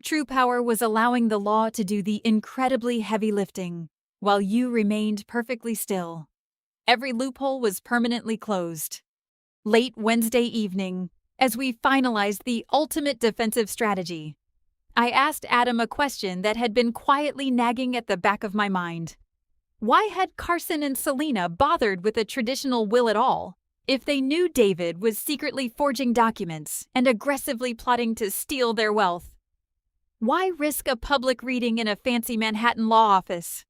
True power was allowing the law to do the incredibly heavy lifting, while you remained perfectly still. Every loophole was permanently closed. Late Wednesday evening, as we finalized the ultimate defensive strategy, I asked Adam a question that had been quietly nagging at the back of my mind. Why had Carson and Selena bothered with a traditional will at all, if they knew David was secretly forging documents and aggressively plotting to steal their wealth? Why risk a public reading in a fancy Manhattan law office?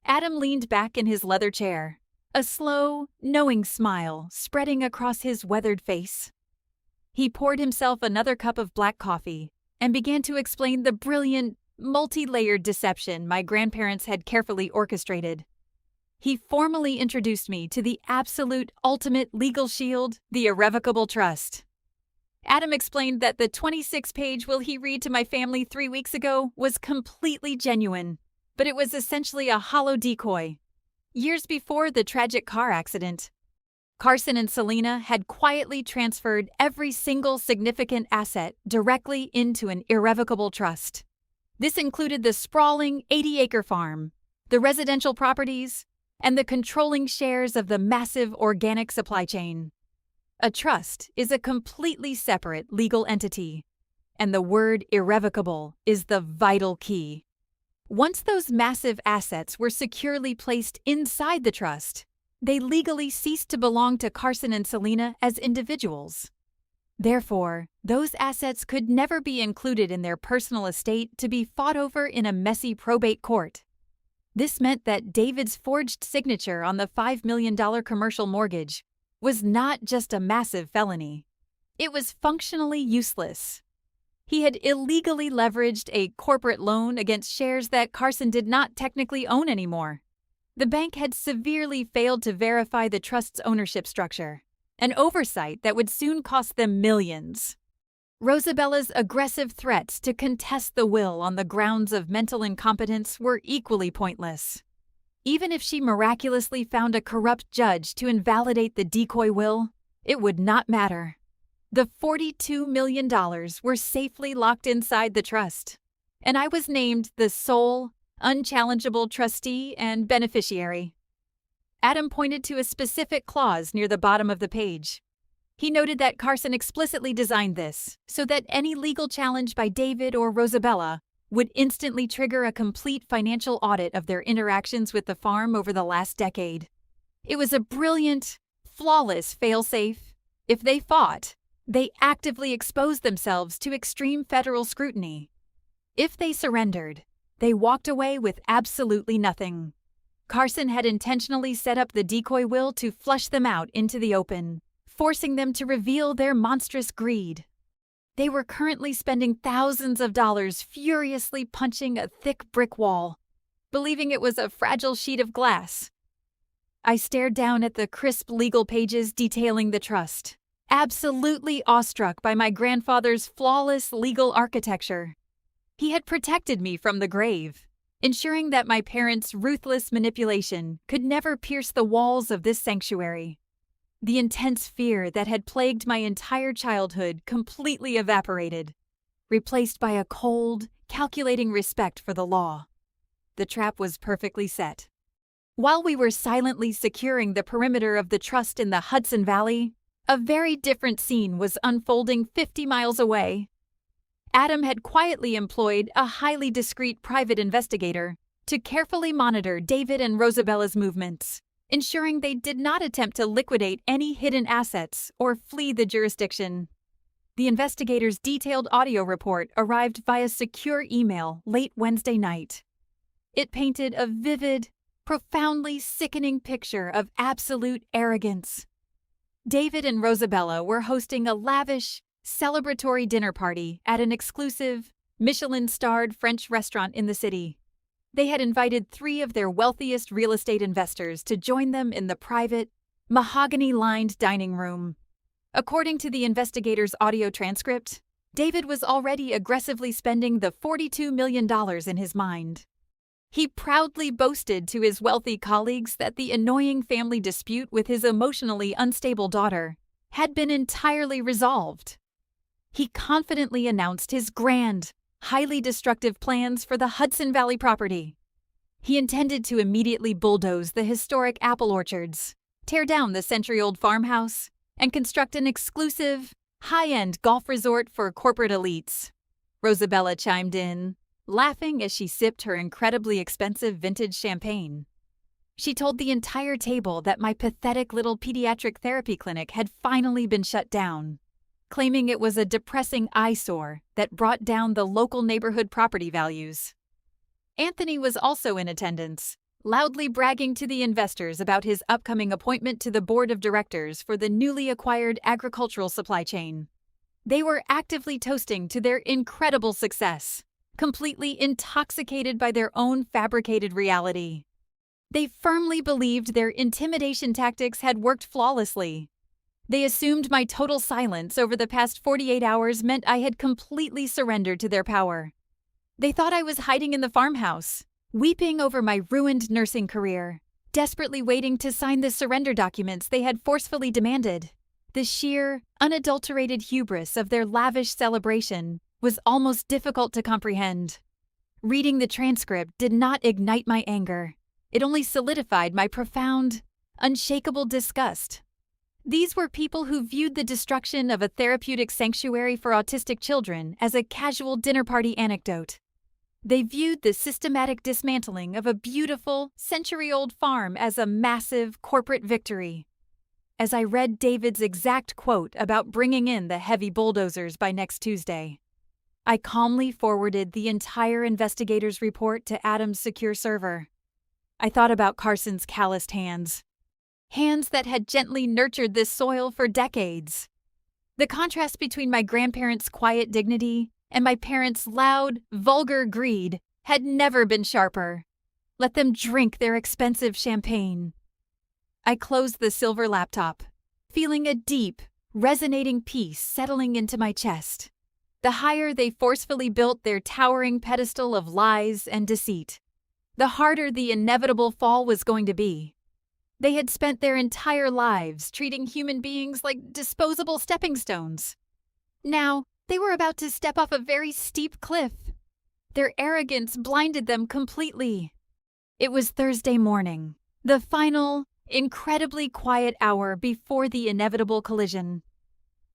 Adam leaned back in his leather chair, a slow, knowing smile spreading across his weathered face. He poured himself another cup of black coffee and began to explain the brilliant, multi-layered deception my grandparents had carefully orchestrated. He formally introduced me to the absolute ultimate legal shield, the irrevocable trust. Adam explained that the 26-page will he read to my family 3 weeks ago was completely genuine, but it was essentially a hollow decoy. Years before the tragic car accident, Carson and Selena had quietly transferred every single significant asset directly into an irrevocable trust. This included the sprawling 80-acre farm, the residential properties, and the controlling shares of the massive organic supply chain. A trust is a completely separate legal entity, and the word irrevocable is the vital key. Once those massive assets were securely placed inside the trust, they legally ceased to belong to Carson and Selena as individuals. Therefore, those assets could never be included in their personal estate to be fought over in a messy probate court. This meant that David's forged signature on the $5 million commercial mortgage was not just a massive felony. It was functionally useless. He had illegally leveraged a corporate loan against shares that Carson did not technically own anymore. The bank had severely failed to verify the trust's ownership structure, an oversight that would soon cost them millions. Rosabella's aggressive threats to contest the will on the grounds of mental incompetence were equally pointless. Even if she miraculously found a corrupt judge to invalidate the decoy will, it would not matter. The $42 million were safely locked inside the trust, and I was named the sole, unchallengeable trustee and beneficiary. Adam pointed to a specific clause near the bottom of the page. He noted that Carson explicitly designed this so that any legal challenge by David or Rosabella would instantly trigger a complete financial audit of their interactions with the farm over the last decade. It was a brilliant, flawless failsafe. If they fought, they actively exposed themselves to extreme federal scrutiny. If they surrendered, they walked away with absolutely nothing. Carson had intentionally set up the decoy will to flush them out into the open, forcing them to reveal their monstrous greed. They were currently spending thousands of dollars furiously punching a thick brick wall, believing it was a fragile sheet of glass. I stared down at the crisp legal pages detailing the trust, absolutely awestruck by my grandfather's flawless legal architecture. He had protected me from the grave, ensuring that my parents' ruthless manipulation could never pierce the walls of this sanctuary. The intense fear that had plagued my entire childhood completely evaporated, replaced by a cold, calculating respect for the law. The trap was perfectly set. While we were silently securing the perimeter of the trust in the Hudson Valley, a very different scene was unfolding 50 miles away. Adam had quietly employed a highly discreet private investigator to carefully monitor David and Rosabella's movements, ensuring they did not attempt to liquidate any hidden assets or flee the jurisdiction. The investigator's detailed audio report arrived via secure email late Wednesday night. It painted a vivid, profoundly sickening picture of absolute arrogance. David and Rosabella were hosting a lavish, celebratory dinner party at an exclusive, Michelin-starred French restaurant in the city. They had invited 3 of their wealthiest real estate investors to join them in the private, mahogany-lined dining room. According to the investigator's audio transcript, David was already aggressively spending the $42 million in his mind. He proudly boasted to his wealthy colleagues that the annoying family dispute with his emotionally unstable daughter had been entirely resolved. He confidently announced his grand, highly destructive plans for the Hudson Valley property. He intended to immediately bulldoze the historic apple orchards, tear down the century-old farmhouse, and construct an exclusive, high-end golf resort for corporate elites. Rosabella chimed in, laughing as she sipped her incredibly expensive vintage champagne. She told the entire table that my pathetic little pediatric therapy clinic had finally been shut down, claiming it was a depressing eyesore that brought down the local neighborhood property values. Anthony was also in attendance, loudly bragging to the investors about his upcoming appointment to the board of directors for the newly acquired agricultural supply chain. They were actively toasting to their incredible success, completely intoxicated by their own fabricated reality. They firmly believed their intimidation tactics had worked flawlessly. They assumed my total silence over the past 48 hours meant I had completely surrendered to their power. They thought I was hiding in the farmhouse, weeping over my ruined nursing career, desperately waiting to sign the surrender documents they had forcefully demanded. The sheer, unadulterated hubris of their lavish celebration was almost difficult to comprehend. Reading the transcript did not ignite my anger. It only solidified my profound, unshakable disgust. These were people who viewed the destruction of a therapeutic sanctuary for autistic children as a casual dinner party anecdote. They viewed the systematic dismantling of a beautiful, century-old farm as a massive corporate victory. As I read David's exact quote about bringing in the heavy bulldozers by next Tuesday, I calmly forwarded the entire investigator's report to Adam's secure server. I thought about Carson's calloused hands. Hands that had gently nurtured this soil for decades. The contrast between my grandparents' quiet dignity and my parents' loud, vulgar greed had never been sharper. Let them drink their expensive champagne. I closed the silver laptop, feeling a deep, resonating peace settling into my chest. The higher they forcefully built their towering pedestal of lies and deceit, the harder the inevitable fall was going to be. They had spent their entire lives treating human beings like disposable stepping stones. Now, they were about to step off a very steep cliff. Their arrogance blinded them completely. It was Thursday morning, the final, incredibly quiet hour before the inevitable collision.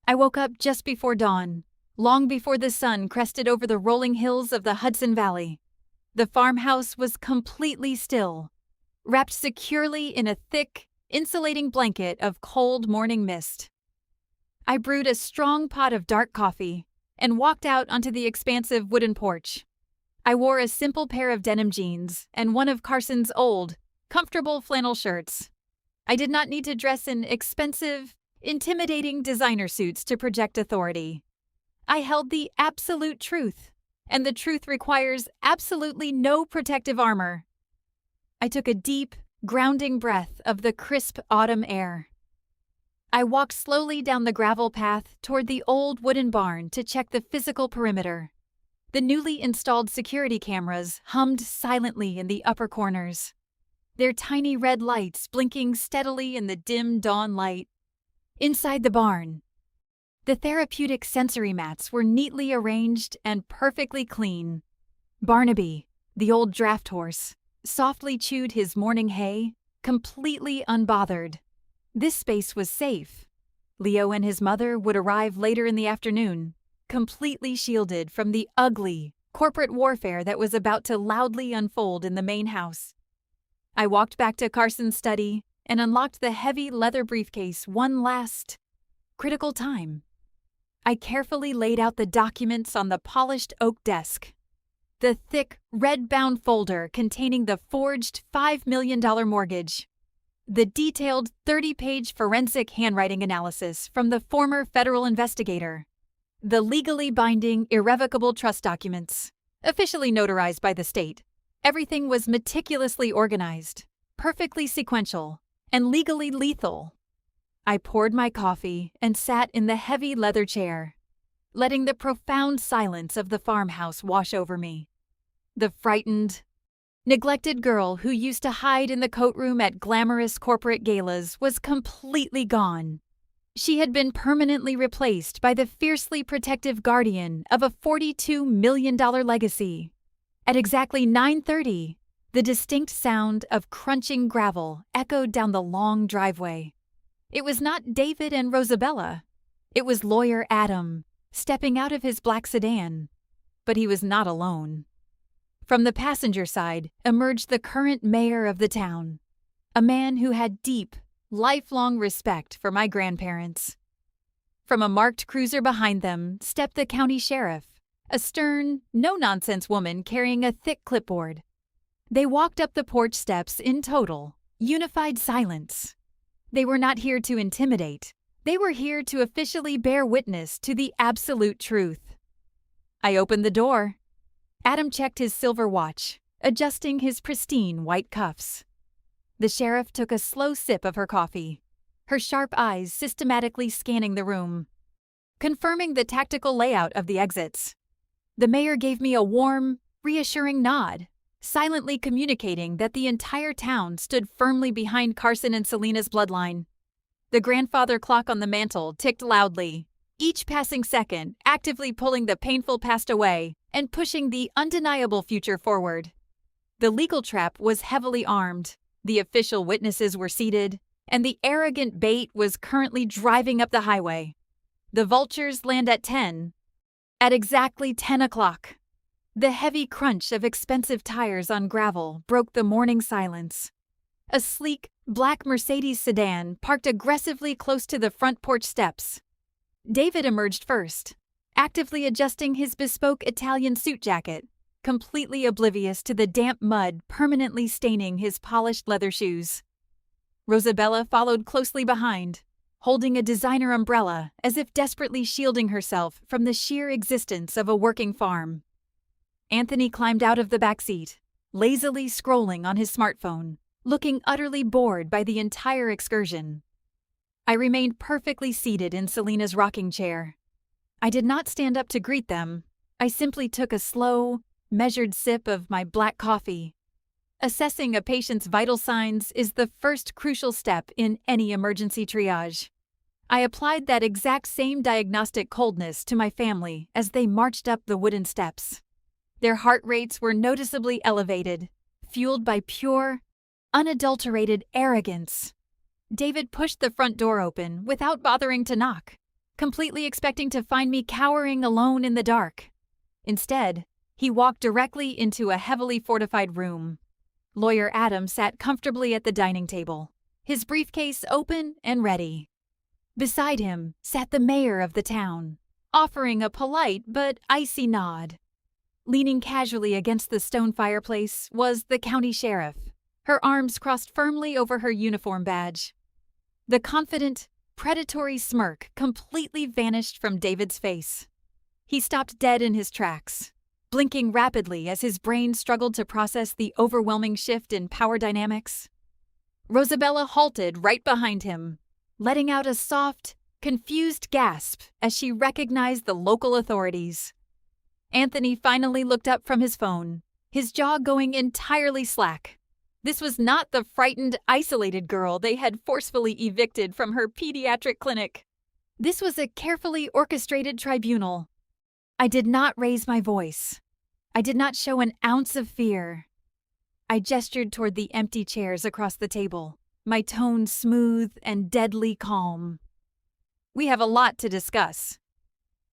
I woke up just before dawn, long before the sun crested over the rolling hills of the Hudson Valley. The farmhouse was completely still, wrapped securely in a thick, insulating blanket of cold morning mist. I brewed a strong pot of dark coffee and walked out onto the expansive wooden porch. I wore a simple pair of denim jeans and one of Carson's old, comfortable flannel shirts. I did not need to dress in expensive, intimidating designer suits to project authority. I held the absolute truth, and the truth requires absolutely no protective armor. I took a deep, grounding breath of the crisp autumn air. I walked slowly down the gravel path toward the old wooden barn to check the physical perimeter. The newly installed security cameras hummed silently in the upper corners, their tiny red lights blinking steadily in the dim dawn light. Inside the barn, the therapeutic sensory mats were neatly arranged and perfectly clean. Barnaby, the old draft horse, softly chewed his morning hay, completely unbothered. This space was safe. Leo and his mother would arrive later in the afternoon, completely shielded from the ugly, corporate warfare that was about to loudly unfold in the main house. I walked back to Carson's study and unlocked the heavy leather briefcase one last, critical time. I carefully laid out the documents on the polished oak desk. The thick, red-bound folder containing the forged $5 million mortgage. The detailed 30-page forensic handwriting analysis from the former federal investigator. The legally binding, irrevocable trust documents, officially notarized by the state. Everything was meticulously organized, perfectly sequential, and legally lethal. I poured my coffee and sat in the heavy leather chair, letting the profound silence of the farmhouse wash over me. The frightened, neglected girl who used to hide in the coat room at glamorous corporate galas was completely gone. She had been permanently replaced by the fiercely protective guardian of a $42 million legacy. At exactly 9:30, the distinct sound of crunching gravel echoed down the long driveway. It was not David and Rosabella. It was Lawyer Adam, stepping out of his black sedan. But he was not alone. From the passenger side emerged the current mayor of the town, a man who had deep, lifelong respect for my grandparents. From a marked cruiser behind them stepped the county sheriff, a stern, no-nonsense woman carrying a thick clipboard. They walked up the porch steps in total, unified silence. They were not here to intimidate. They were here to officially bear witness to the absolute truth. I opened the door. Adam checked his silver watch, adjusting his pristine white cuffs. The sheriff took a slow sip of her coffee, her sharp eyes systematically scanning the room, confirming the tactical layout of the exits. The mayor gave me a warm, reassuring nod, silently communicating that the entire town stood firmly behind Carson and Selena's bloodline. The grandfather clock on the mantel ticked loudly, each passing second actively pulling the painful past away and pushing the undeniable future forward. The legal trap was heavily armed, the official witnesses were seated, and the arrogant bait was currently driving up the highway. The vultures land at 10. At exactly 10 o'clock, the heavy crunch of expensive tires on gravel broke the morning silence. A sleek, black Mercedes sedan parked aggressively close to the front porch steps. David emerged first, actively adjusting his bespoke Italian suit jacket, completely oblivious to the damp mud permanently staining his polished leather shoes. Rosabella followed closely behind, holding a designer umbrella as if desperately shielding herself from the sheer existence of a working farm. Anthony climbed out of the back seat, lazily scrolling on his smartphone, looking utterly bored by the entire excursion. I remained perfectly seated in Selena's rocking chair. I did not stand up to greet them. I simply took a slow, measured sip of my black coffee. Assessing a patient's vital signs is the first crucial step in any emergency triage. I applied that exact same diagnostic coldness to my family as they marched up the wooden steps. Their heart rates were noticeably elevated, fueled by pure, unadulterated arrogance. David pushed the front door open without bothering to knock, completely expecting to find me cowering alone in the dark. Instead, he walked directly into a heavily fortified room. Lawyer Adam sat comfortably at the dining table, his briefcase open and ready. Beside him sat the mayor of the town, offering a polite but icy nod. Leaning casually against the stone fireplace was the county sheriff, her arms crossed firmly over her uniform badge. The confident, predatory smirk completely vanished from David's face. He stopped dead in his tracks, blinking rapidly as his brain struggled to process the overwhelming shift in power dynamics. Rosabella halted right behind him, letting out a soft, confused gasp as she recognized the local authorities. Anthony finally looked up from his phone, his jaw going entirely slack. This was not the frightened, isolated girl they had forcefully evicted from her pediatric clinic. This was a carefully orchestrated tribunal. I did not raise my voice. I did not show an ounce of fear. I gestured toward the empty chairs across the table, my tone smooth and deadly calm. We have a lot to discuss.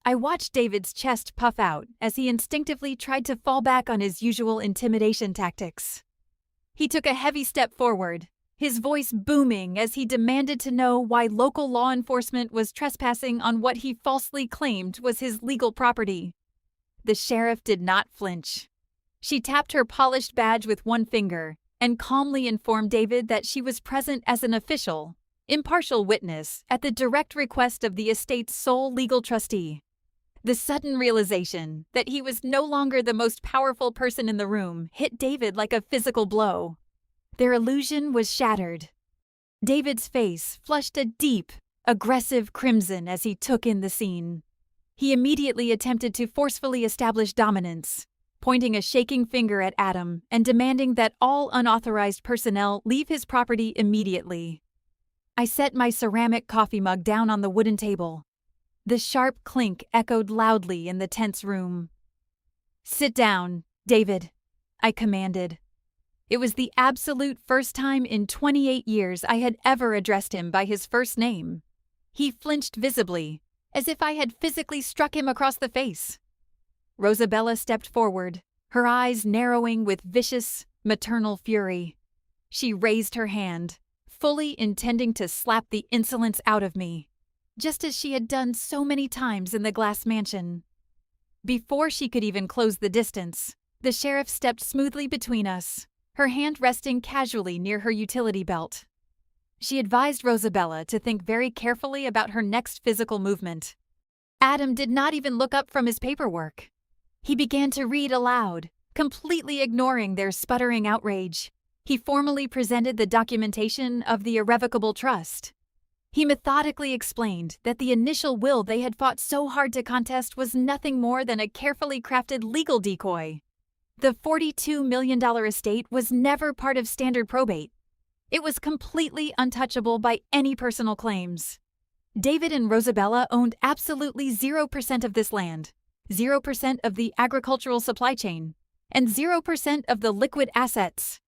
I watched David's chest puff out as he instinctively tried to fall back on his usual intimidation tactics. He took a heavy step forward, his voice booming as he demanded to know why local law enforcement was trespassing on what he falsely claimed was his legal property. The sheriff did not flinch. She tapped her polished badge with one finger and calmly informed David that she was present as an official, impartial witness at the direct request of the estate's sole legal trustee. The sudden realization that he was no longer the most powerful person in the room hit David like a physical blow. Their illusion was shattered. David's face flushed a deep, aggressive crimson as he took in the scene. He immediately attempted to forcefully establish dominance, pointing a shaking finger at Adam and demanding that all unauthorized personnel leave his property immediately. I set my ceramic coffee mug down on the wooden table. The sharp clink echoed loudly in the tense room. "Sit down, David," I commanded. It was the absolute first time in 28 years I had ever addressed him by his first name. He flinched visibly, as if I had physically struck him across the face. Rosabella stepped forward, her eyes narrowing with vicious, maternal fury. She raised her hand, fully intending to slap the insolence out of me, just as she had done so many times in the glass mansion. Before she could even close the distance, the sheriff stepped smoothly between us, her hand resting casually near her utility belt. She advised Rosabella to think very carefully about her next physical movement. Adam did not even look up from his paperwork. He began to read aloud, completely ignoring their sputtering outrage. He formally presented the documentation of the irrevocable trust. He methodically explained that the initial will they had fought so hard to contest was nothing more than a carefully crafted legal decoy. The $42 million estate was never part of standard probate. It was completely untouchable by any personal claims. David and Rosabella owned absolutely 0% of this land, 0% of the agricultural supply chain, and 0% of the liquid assets.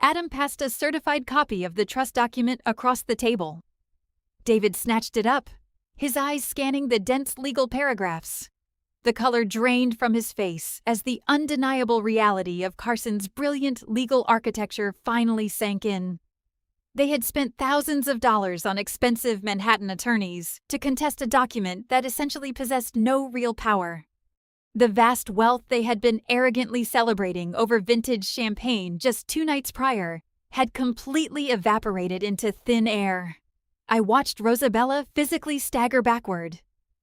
Adam passed a certified copy of the trust document across the table. David snatched it up, his eyes scanning the dense legal paragraphs. The color drained from his face as the undeniable reality of Carson's brilliant legal architecture finally sank in. They had spent thousands of dollars on expensive Manhattan attorneys to contest a document that essentially possessed no real power. The vast wealth they had been arrogantly celebrating over vintage champagne just 2 nights prior had completely evaporated into thin air. I watched Rosabella physically stagger backward,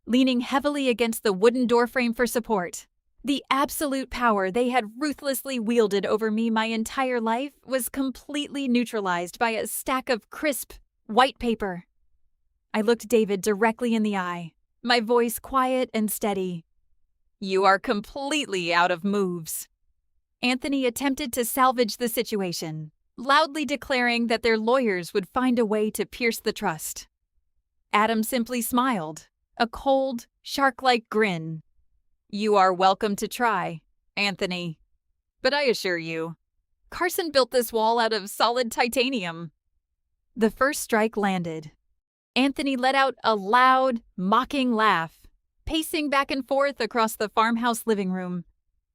leaning heavily against the wooden doorframe for support. The absolute power they had ruthlessly wielded over me my entire life was completely neutralized by a stack of crisp, white paper. I looked David directly in the eye, my voice quiet and steady. "You are completely out of moves." Anthony attempted to salvage the situation, loudly declaring that their lawyers would find a way to pierce the trust. Adam simply smiled, a cold, shark-like grin. "You are welcome to try, Anthony. But I assure you, Carson built this wall out of solid titanium." The first strike landed. Anthony let out a loud, mocking laugh, pacing back and forth across the farmhouse living room.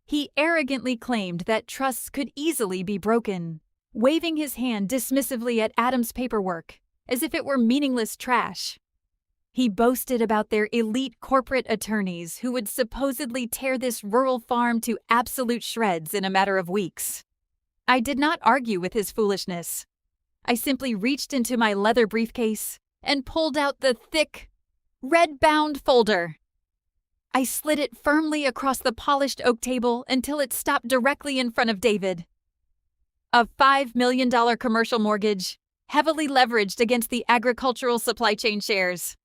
He arrogantly claimed that trusts could easily be broken, waving his hand dismissively at Adam's paperwork, as if it were meaningless trash. He boasted about their elite corporate attorneys who would supposedly tear this rural farm to absolute shreds in a matter of weeks. I did not argue with his foolishness. I simply reached into my leather briefcase and pulled out the thick, red-bound folder. I slid it firmly across the polished oak table until it stopped directly in front of David. "A $5 million commercial mortgage, heavily leveraged against the agricultural supply chain shares,"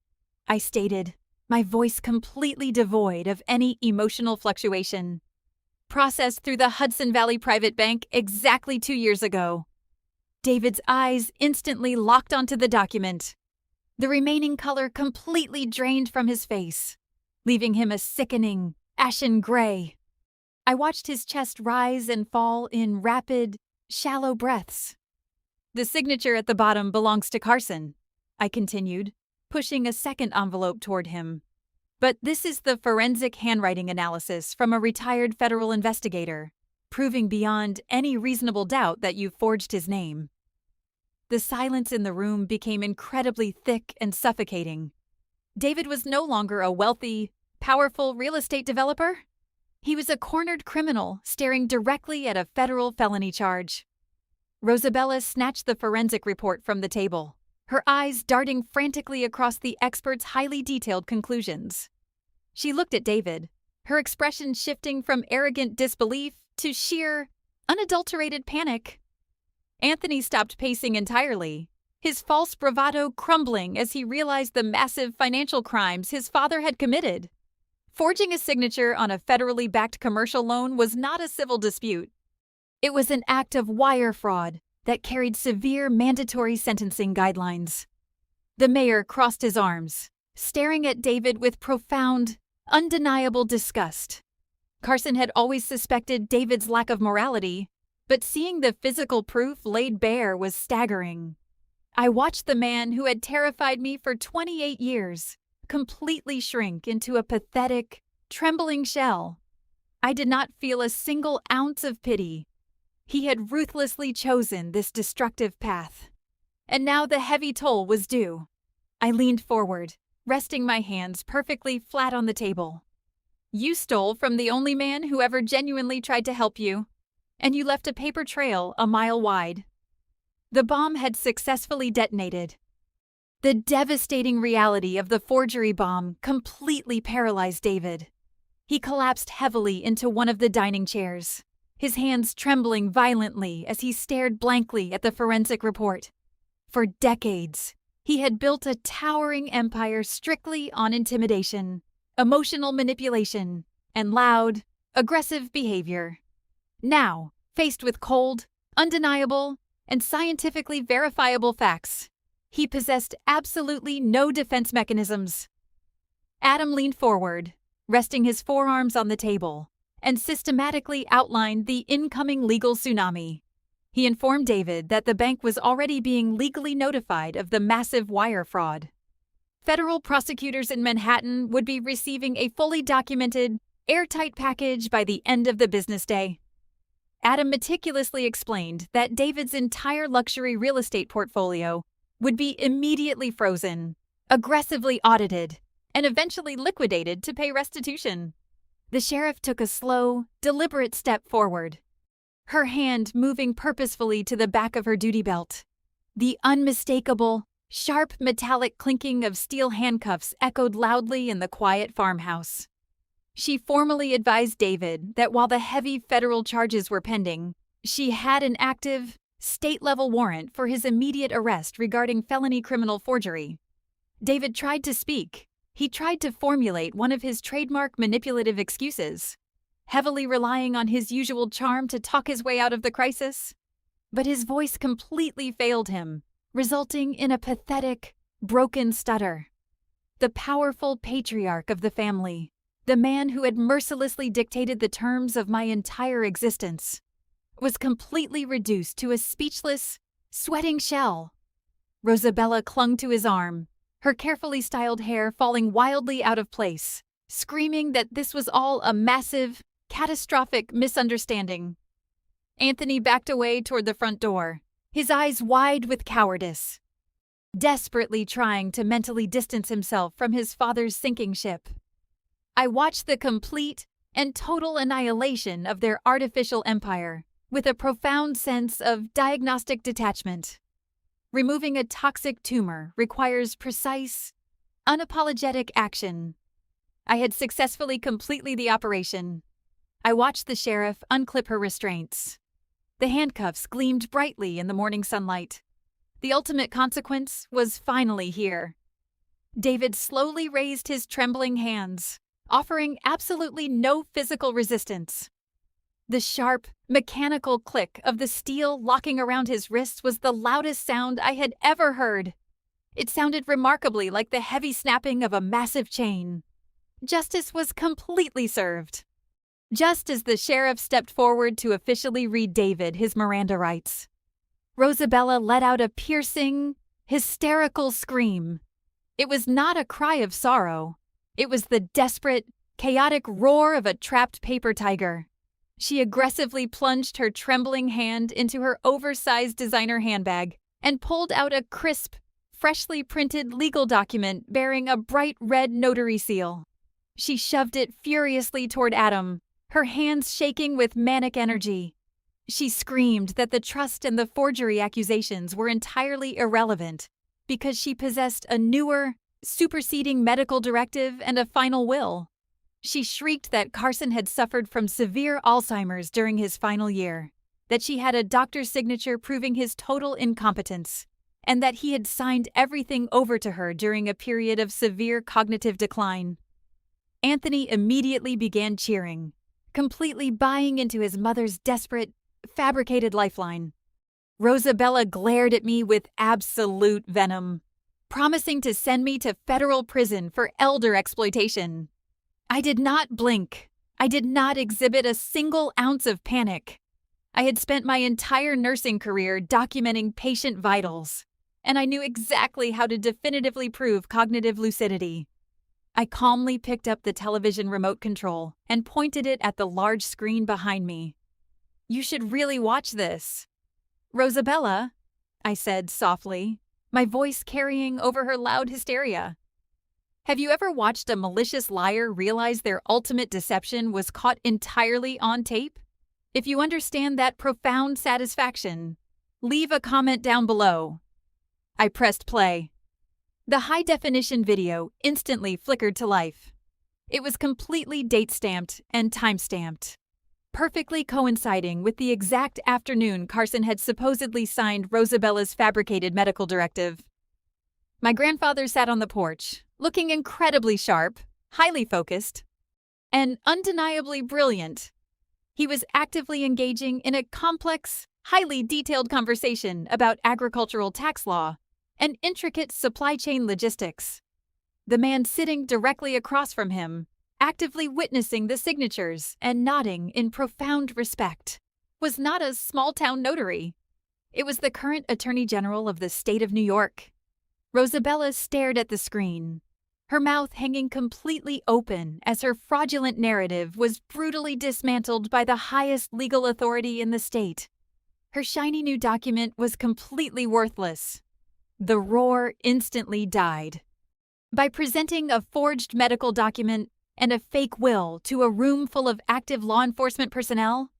I stated, my voice completely devoid of any emotional fluctuation. "Processed through the Hudson Valley Private Bank exactly 2 years ago." David's eyes instantly locked onto the document. The remaining color completely drained from his face, leaving him a sickening, ashen gray. I watched his chest rise and fall in rapid, shallow breaths. "The signature at the bottom belongs to Carson," I continued, pushing a second envelope toward him. "But this is the forensic handwriting analysis from a retired federal investigator, proving beyond any reasonable doubt that you forged his name." The silence in the room became incredibly thick and suffocating. David was no longer a wealthy, powerful real estate developer. He was a cornered criminal staring directly at a federal felony charge. Rosabella snatched the forensic report from the table, her eyes darting frantically across the expert's highly detailed conclusions. She looked at David, her expression shifting from arrogant disbelief to sheer, unadulterated panic. Anthony stopped pacing entirely, his false bravado crumbling as he realized the massive financial crimes his father had committed. Forging a signature on a federally backed commercial loan was not a civil dispute. It was an act of wire fraud that carried severe mandatory sentencing guidelines. The mayor crossed his arms, staring at David with profound, undeniable disgust. Carson had always suspected David's lack of morality, but seeing the physical proof laid bare was staggering. I watched the man who had terrified me for 28 years completely shrink into a pathetic, trembling shell. I did not feel a single ounce of pity. He had ruthlessly chosen this destructive path, and now the heavy toll was due. I leaned forward, resting my hands perfectly flat on the table. "You stole from the only man who ever genuinely tried to help you, and you left a paper trail a mile wide." The bomb had successfully detonated. The devastating reality of the forgery bomb completely paralyzed David. He collapsed heavily into one of the dining chairs, his hands trembling violently as he stared blankly at the forensic report. For decades, he had built a towering empire strictly on intimidation, emotional manipulation, and loud, aggressive behavior. Now, faced with cold, undeniable, and scientifically verifiable facts, he possessed absolutely no defense mechanisms. Adam leaned forward, resting his forearms on the table, and systematically outlined the incoming legal tsunami. He informed David that the bank was already being legally notified of the massive wire fraud. Federal prosecutors in Manhattan would be receiving a fully documented, airtight package by the end of the business day. Adam meticulously explained that David's entire luxury real estate portfolio would be immediately frozen, aggressively audited, and eventually liquidated to pay restitution. The sheriff took a slow, deliberate step forward, her hand moving purposefully to the back of her duty belt. The unmistakable, sharp metallic clinking of steel handcuffs echoed loudly in the quiet farmhouse. She formally advised David that while the heavy federal charges were pending, she had an active, state-level warrant for his immediate arrest regarding felony criminal forgery. David tried to speak, He tried to formulate one of his trademark manipulative excuses, heavily relying on his usual charm to talk his way out of the crisis. But his voice completely failed him, resulting in a pathetic, broken stutter. The powerful patriarch of the family, the man who had mercilessly dictated the terms of my entire existence, was completely reduced to a speechless, sweating shell. Rosabella clung to his arm, her carefully styled hair falling wildly out of place, screaming that this was all a massive, catastrophic misunderstanding. Anthony backed away toward the front door, his eyes wide with cowardice, desperately trying to mentally distance himself from his father's sinking ship. I watched the complete and total annihilation of their artificial empire with a profound sense of diagnostic detachment. Removing a toxic tumor requires precise, unapologetic action. I had successfully completed the operation. I watched the sheriff unclip her restraints. The handcuffs gleamed brightly in the morning sunlight. The ultimate consequence was finally here. David slowly raised his trembling hands, offering absolutely no physical resistance. The sharp, mechanical click of the steel locking around his wrists was the loudest sound I had ever heard. It sounded remarkably like the heavy snapping of a massive chain. Justice was completely served. Just as the sheriff stepped forward to officially read David his Miranda rights, Rosabella let out a piercing, hysterical scream. It was not a cry of sorrow. It was the desperate, chaotic roar of a trapped paper tiger. She aggressively plunged her trembling hand into her oversized designer handbag and pulled out a crisp, freshly printed legal document bearing a bright red notary seal. She shoved it furiously toward Adam, her hands shaking with manic energy. She screamed that the trust and the forgery accusations were entirely irrelevant because she possessed a newer, superseding medical directive and a final will. She shrieked that Carson had suffered from severe Alzheimer's during his final year, that she had a doctor's signature proving his total incompetence, and that he had signed everything over to her during a period of severe cognitive decline. Anthony immediately began cheering, completely buying into his mother's desperate, fabricated lifeline. Rosabella glared at me with absolute venom, promising to send me to federal prison for elder exploitation. I did not blink. I did not exhibit a single ounce of panic. I had spent my entire nursing career documenting patient vitals, and I knew exactly how to definitively prove cognitive lucidity. I calmly picked up the television remote control and pointed it at the large screen behind me. "You should really watch this." "Rosabella," I said softly, my voice carrying over her loud hysteria. "Have you ever watched a malicious liar realize their ultimate deception was caught entirely on tape? If you understand that profound satisfaction, leave a comment down below." I pressed play. The high-definition video instantly flickered to life. It was completely date-stamped and time-stamped, perfectly coinciding with the exact afternoon Carson had supposedly signed Rosabella's fabricated medical directive. My grandfather sat on the porch, looking incredibly sharp, highly focused, and undeniably brilliant. He was actively engaging in a complex, highly detailed conversation about agricultural tax law and intricate supply chain logistics. The man sitting directly across from him, actively witnessing the signatures and nodding in profound respect, was not a small-town notary. It was the current Attorney General of the state of New York. Rosabella stared at the screen, her mouth hanging completely open as her fraudulent narrative was brutally dismantled by the highest legal authority in the state. Her shiny new document was completely worthless. The roar instantly died. By presenting a forged medical document and a fake will to a room full of active law enforcement personnel,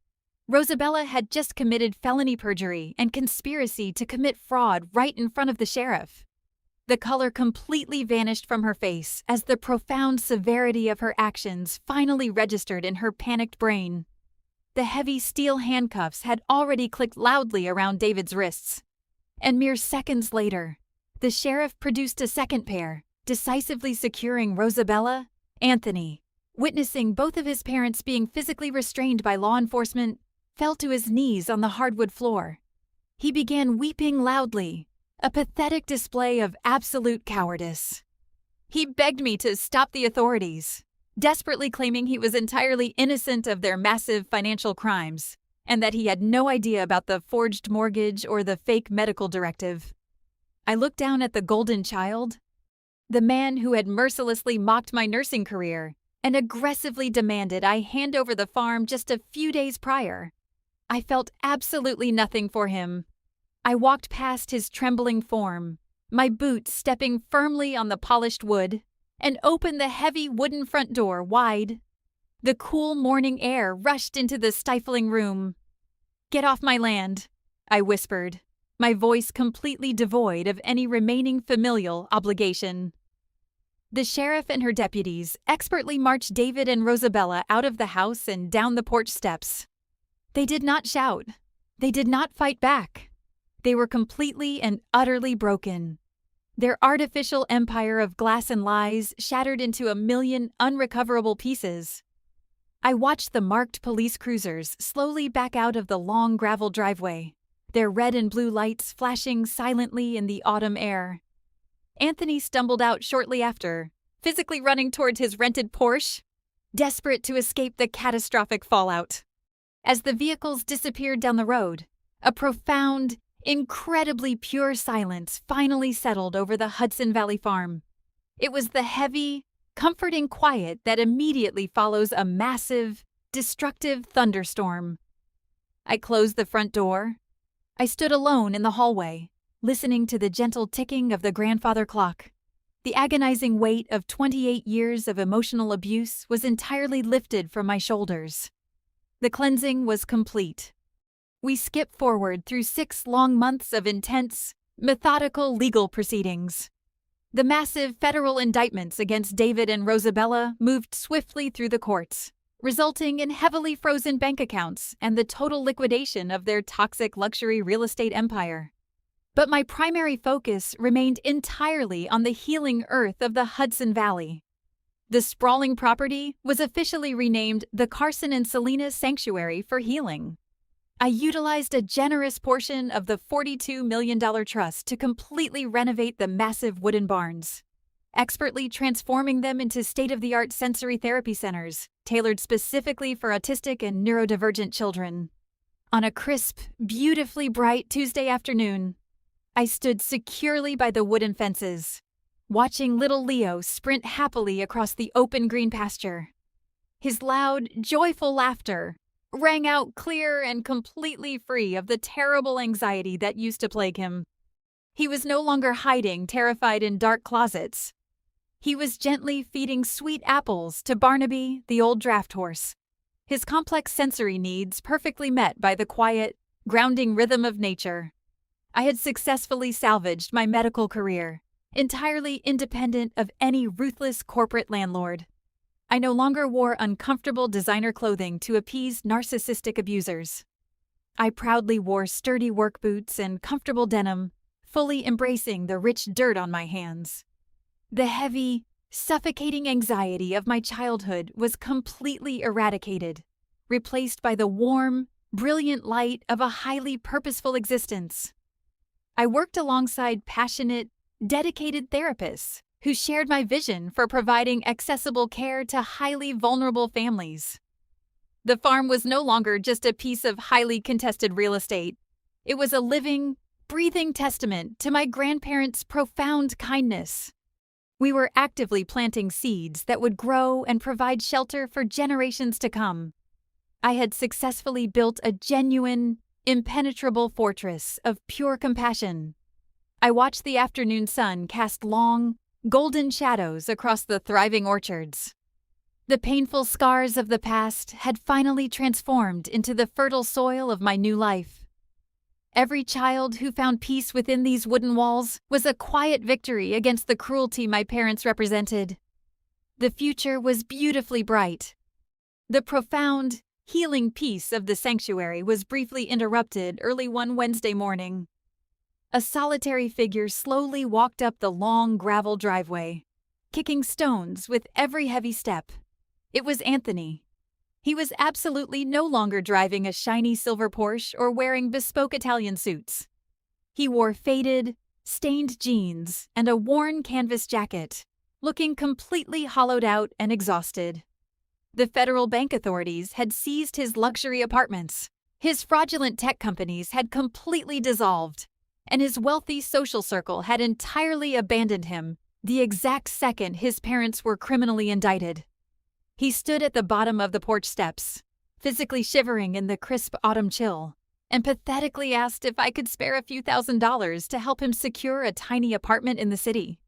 Rosabella had just committed felony perjury and conspiracy to commit fraud right in front of the sheriff. The color completely vanished from her face as the profound severity of her actions finally registered in her panicked brain. The heavy steel handcuffs had already clicked loudly around David's wrists, and mere seconds later, the sheriff produced a second pair, decisively securing Rosabella, Anthony, witnessing both of his parents being physically restrained by law enforcement, fell to his knees on the hardwood floor. He began weeping loudly, a pathetic display of absolute cowardice. He begged me to stop the authorities, desperately claiming he was entirely innocent of their massive financial crimes, and that he had no idea about the forged mortgage or the fake medical directive. I looked down at the golden child, the man who had mercilessly mocked my nursing career and aggressively demanded I hand over the farm just a few days prior. I felt absolutely nothing for him. I walked past his trembling form, my boots stepping firmly on the polished wood, and opened the heavy wooden front door wide. The cool morning air rushed into the stifling room. "Get off my land," I whispered, my voice completely devoid of any remaining familial obligation. The sheriff and her deputies expertly marched David and Rosabella out of the house and down the porch steps. They did not shout. They did not fight back. They were completely and utterly broken. Their artificial empire of glass and lies shattered into a million unrecoverable pieces. I watched the marked police cruisers slowly back out of the long gravel driveway, their red and blue lights flashing silently in the autumn air. Anthony stumbled out shortly after, physically running towards his rented Porsche, desperate to escape the catastrophic fallout. As the vehicles disappeared down the road, a profound, incredibly pure silence finally settled over the Hudson Valley farm. It was the heavy, comforting quiet that immediately follows a massive, destructive thunderstorm. I closed the front door. I stood alone in the hallway, listening to the gentle ticking of the grandfather clock. The agonizing weight of 28 years of emotional abuse was entirely lifted from my shoulders. The cleansing was complete. We skipped forward through 6 long months of intense, methodical legal proceedings. The massive federal indictments against David and Rosabella moved swiftly through the courts, resulting in heavily frozen bank accounts and the total liquidation of their toxic luxury real estate empire. But my primary focus remained entirely on the healing earth of the Hudson Valley. The sprawling property was officially renamed the Carson and Selena Sanctuary for Healing. I utilized a generous portion of the $42 million trust to completely renovate the massive wooden barns, expertly transforming them into state-of-the-art sensory therapy centers tailored specifically for autistic and neurodivergent children. On a crisp, beautifully bright Tuesday afternoon, I stood securely by the wooden fences, watching little Leo sprint happily across the open green pasture. His loud, joyful laughter rang out clear and completely free of the terrible anxiety that used to plague him. He was no longer hiding, terrified in dark closets. He was gently feeding sweet apples to Barnaby, the old draft horse, his complex sensory needs perfectly met by the quiet, grounding rhythm of nature. I had successfully salvaged my medical career, entirely independent of any ruthless corporate landlord. I no longer wore uncomfortable designer clothing to appease narcissistic abusers. I proudly wore sturdy work boots and comfortable denim, fully embracing the rich dirt on my hands. The heavy, suffocating anxiety of my childhood was completely eradicated, replaced by the warm, brilliant light of a highly purposeful existence. I worked alongside passionate, dedicated therapists who shared my vision for providing accessible care to highly vulnerable families. The farm was no longer just a piece of highly contested real estate. It was a living, breathing testament to my grandparents' profound kindness. We were actively planting seeds that would grow and provide shelter for generations to come. I had successfully built a genuine, impenetrable fortress of pure compassion. I watched the afternoon sun cast long, golden shadows across the thriving orchards. The painful scars of the past had finally transformed into the fertile soil of my new life. Every child who found peace within these wooden walls was a quiet victory against the cruelty my parents represented. The future was beautifully bright. The profound, healing peace of the sanctuary was briefly interrupted early one Wednesday morning. A solitary figure slowly walked up the long gravel driveway, kicking stones with every heavy step. It was Anthony. He was absolutely no longer driving a shiny silver Porsche or wearing bespoke Italian suits. He wore faded, stained jeans and a worn canvas jacket, looking completely hollowed out and exhausted. The federal bank authorities had seized his luxury apartments. His fraudulent tech companies had completely dissolved, and his wealthy social circle had entirely abandoned him the exact second his parents were criminally indicted. He stood at the bottom of the porch steps, physically shivering in the crisp autumn chill, and pathetically asked if I could spare a few $1,000s to help him secure a tiny apartment in the city.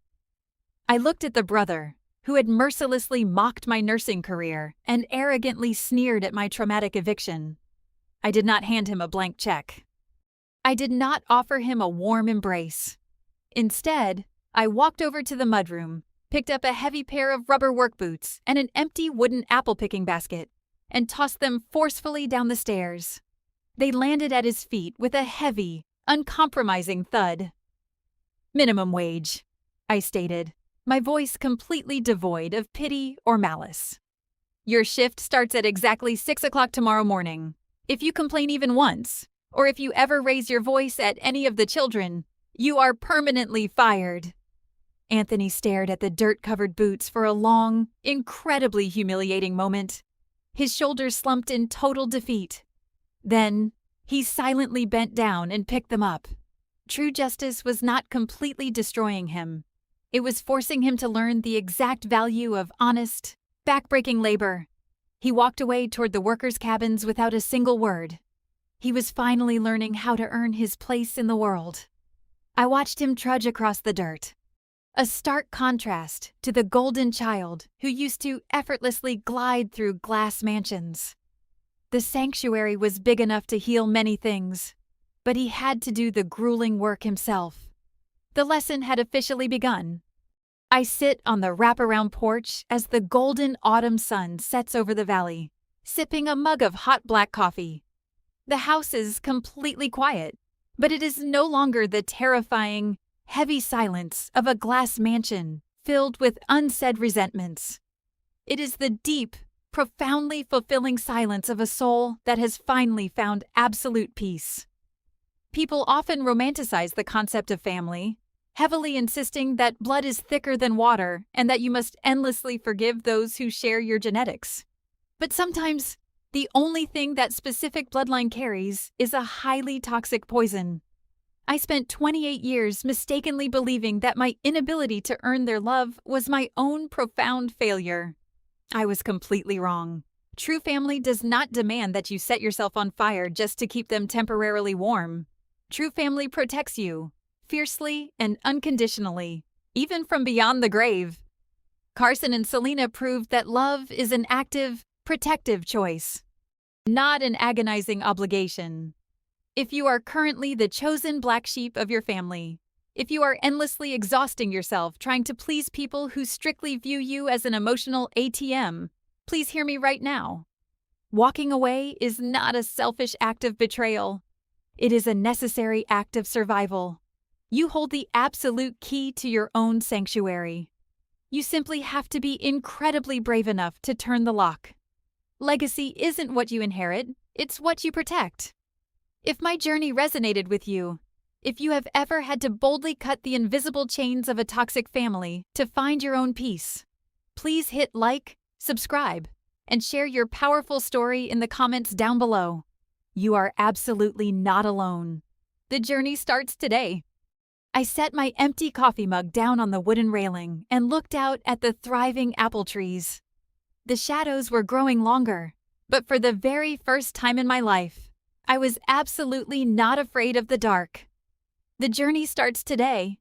I looked at the brother, who had mercilessly mocked my nursing career and arrogantly sneered at my traumatic eviction. I did not hand him a blank check. I did not offer him a warm embrace. Instead, I walked over to the mudroom, picked up a heavy pair of rubber work boots and an empty wooden apple-picking basket, and tossed them forcefully down the stairs. They landed at his feet with a heavy, uncompromising thud. "Minimum wage," I stated, my voice completely devoid of pity or malice. "Your shift starts at exactly 6 o'clock tomorrow morning. If you complain even once, or if you ever raise your voice at any of the children, you are permanently fired." Anthony stared at the dirt-covered boots for a long, incredibly humiliating moment. His shoulders slumped in total defeat. Then, he silently bent down and picked them up. True justice was not completely destroying him. It was forcing him to learn the exact value of honest, backbreaking labor. He walked away toward the workers' cabins without a single word. He was finally learning how to earn his place in the world. I watched him trudge across the dirt. A stark contrast to the golden child who used to effortlessly glide through glass mansions. The sanctuary was big enough to heal many things, but he had to do the grueling work himself. The lesson had officially begun. I sit on the wraparound porch as the golden autumn sun sets over the valley, sipping a mug of hot black coffee. The house is completely quiet, but it is no longer the terrifying, heavy silence of a glass mansion filled with unsaid resentments. It is the deep, profoundly fulfilling silence of a soul that has finally found absolute peace. People often romanticize the concept of family, heavily insisting that blood is thicker than water and that you must endlessly forgive those who share your genetics. But sometimes, the only thing that specific bloodline carries is a highly toxic poison. I spent 28 years mistakenly believing that my inability to earn their love was my own profound failure. I was completely wrong. True family does not demand that you set yourself on fire just to keep them temporarily warm. True family protects you, fiercely and unconditionally, even from beyond the grave. Carson and Selena proved that love is an active, protective choice, not an agonizing obligation. If you are currently the chosen black sheep of your family, if you are endlessly exhausting yourself trying to please people who strictly view you as an emotional ATM, please hear me right now. Walking away is not a selfish act of betrayal. It is a necessary act of survival. You hold the absolute key to your own sanctuary. You simply have to be incredibly brave enough to turn the lock. Legacy isn't what you inherit, it's what you protect. If my journey resonated with you, if you have ever had to boldly cut the invisible chains of a toxic family to find your own peace, please hit like, subscribe, and share your powerful story in the comments down below. You are absolutely not alone. The journey starts today. I set my empty coffee mug down on the wooden railing and looked out at the thriving apple trees. The shadows were growing longer, but for the very first time in my life, I was absolutely not afraid of the dark. The journey starts today,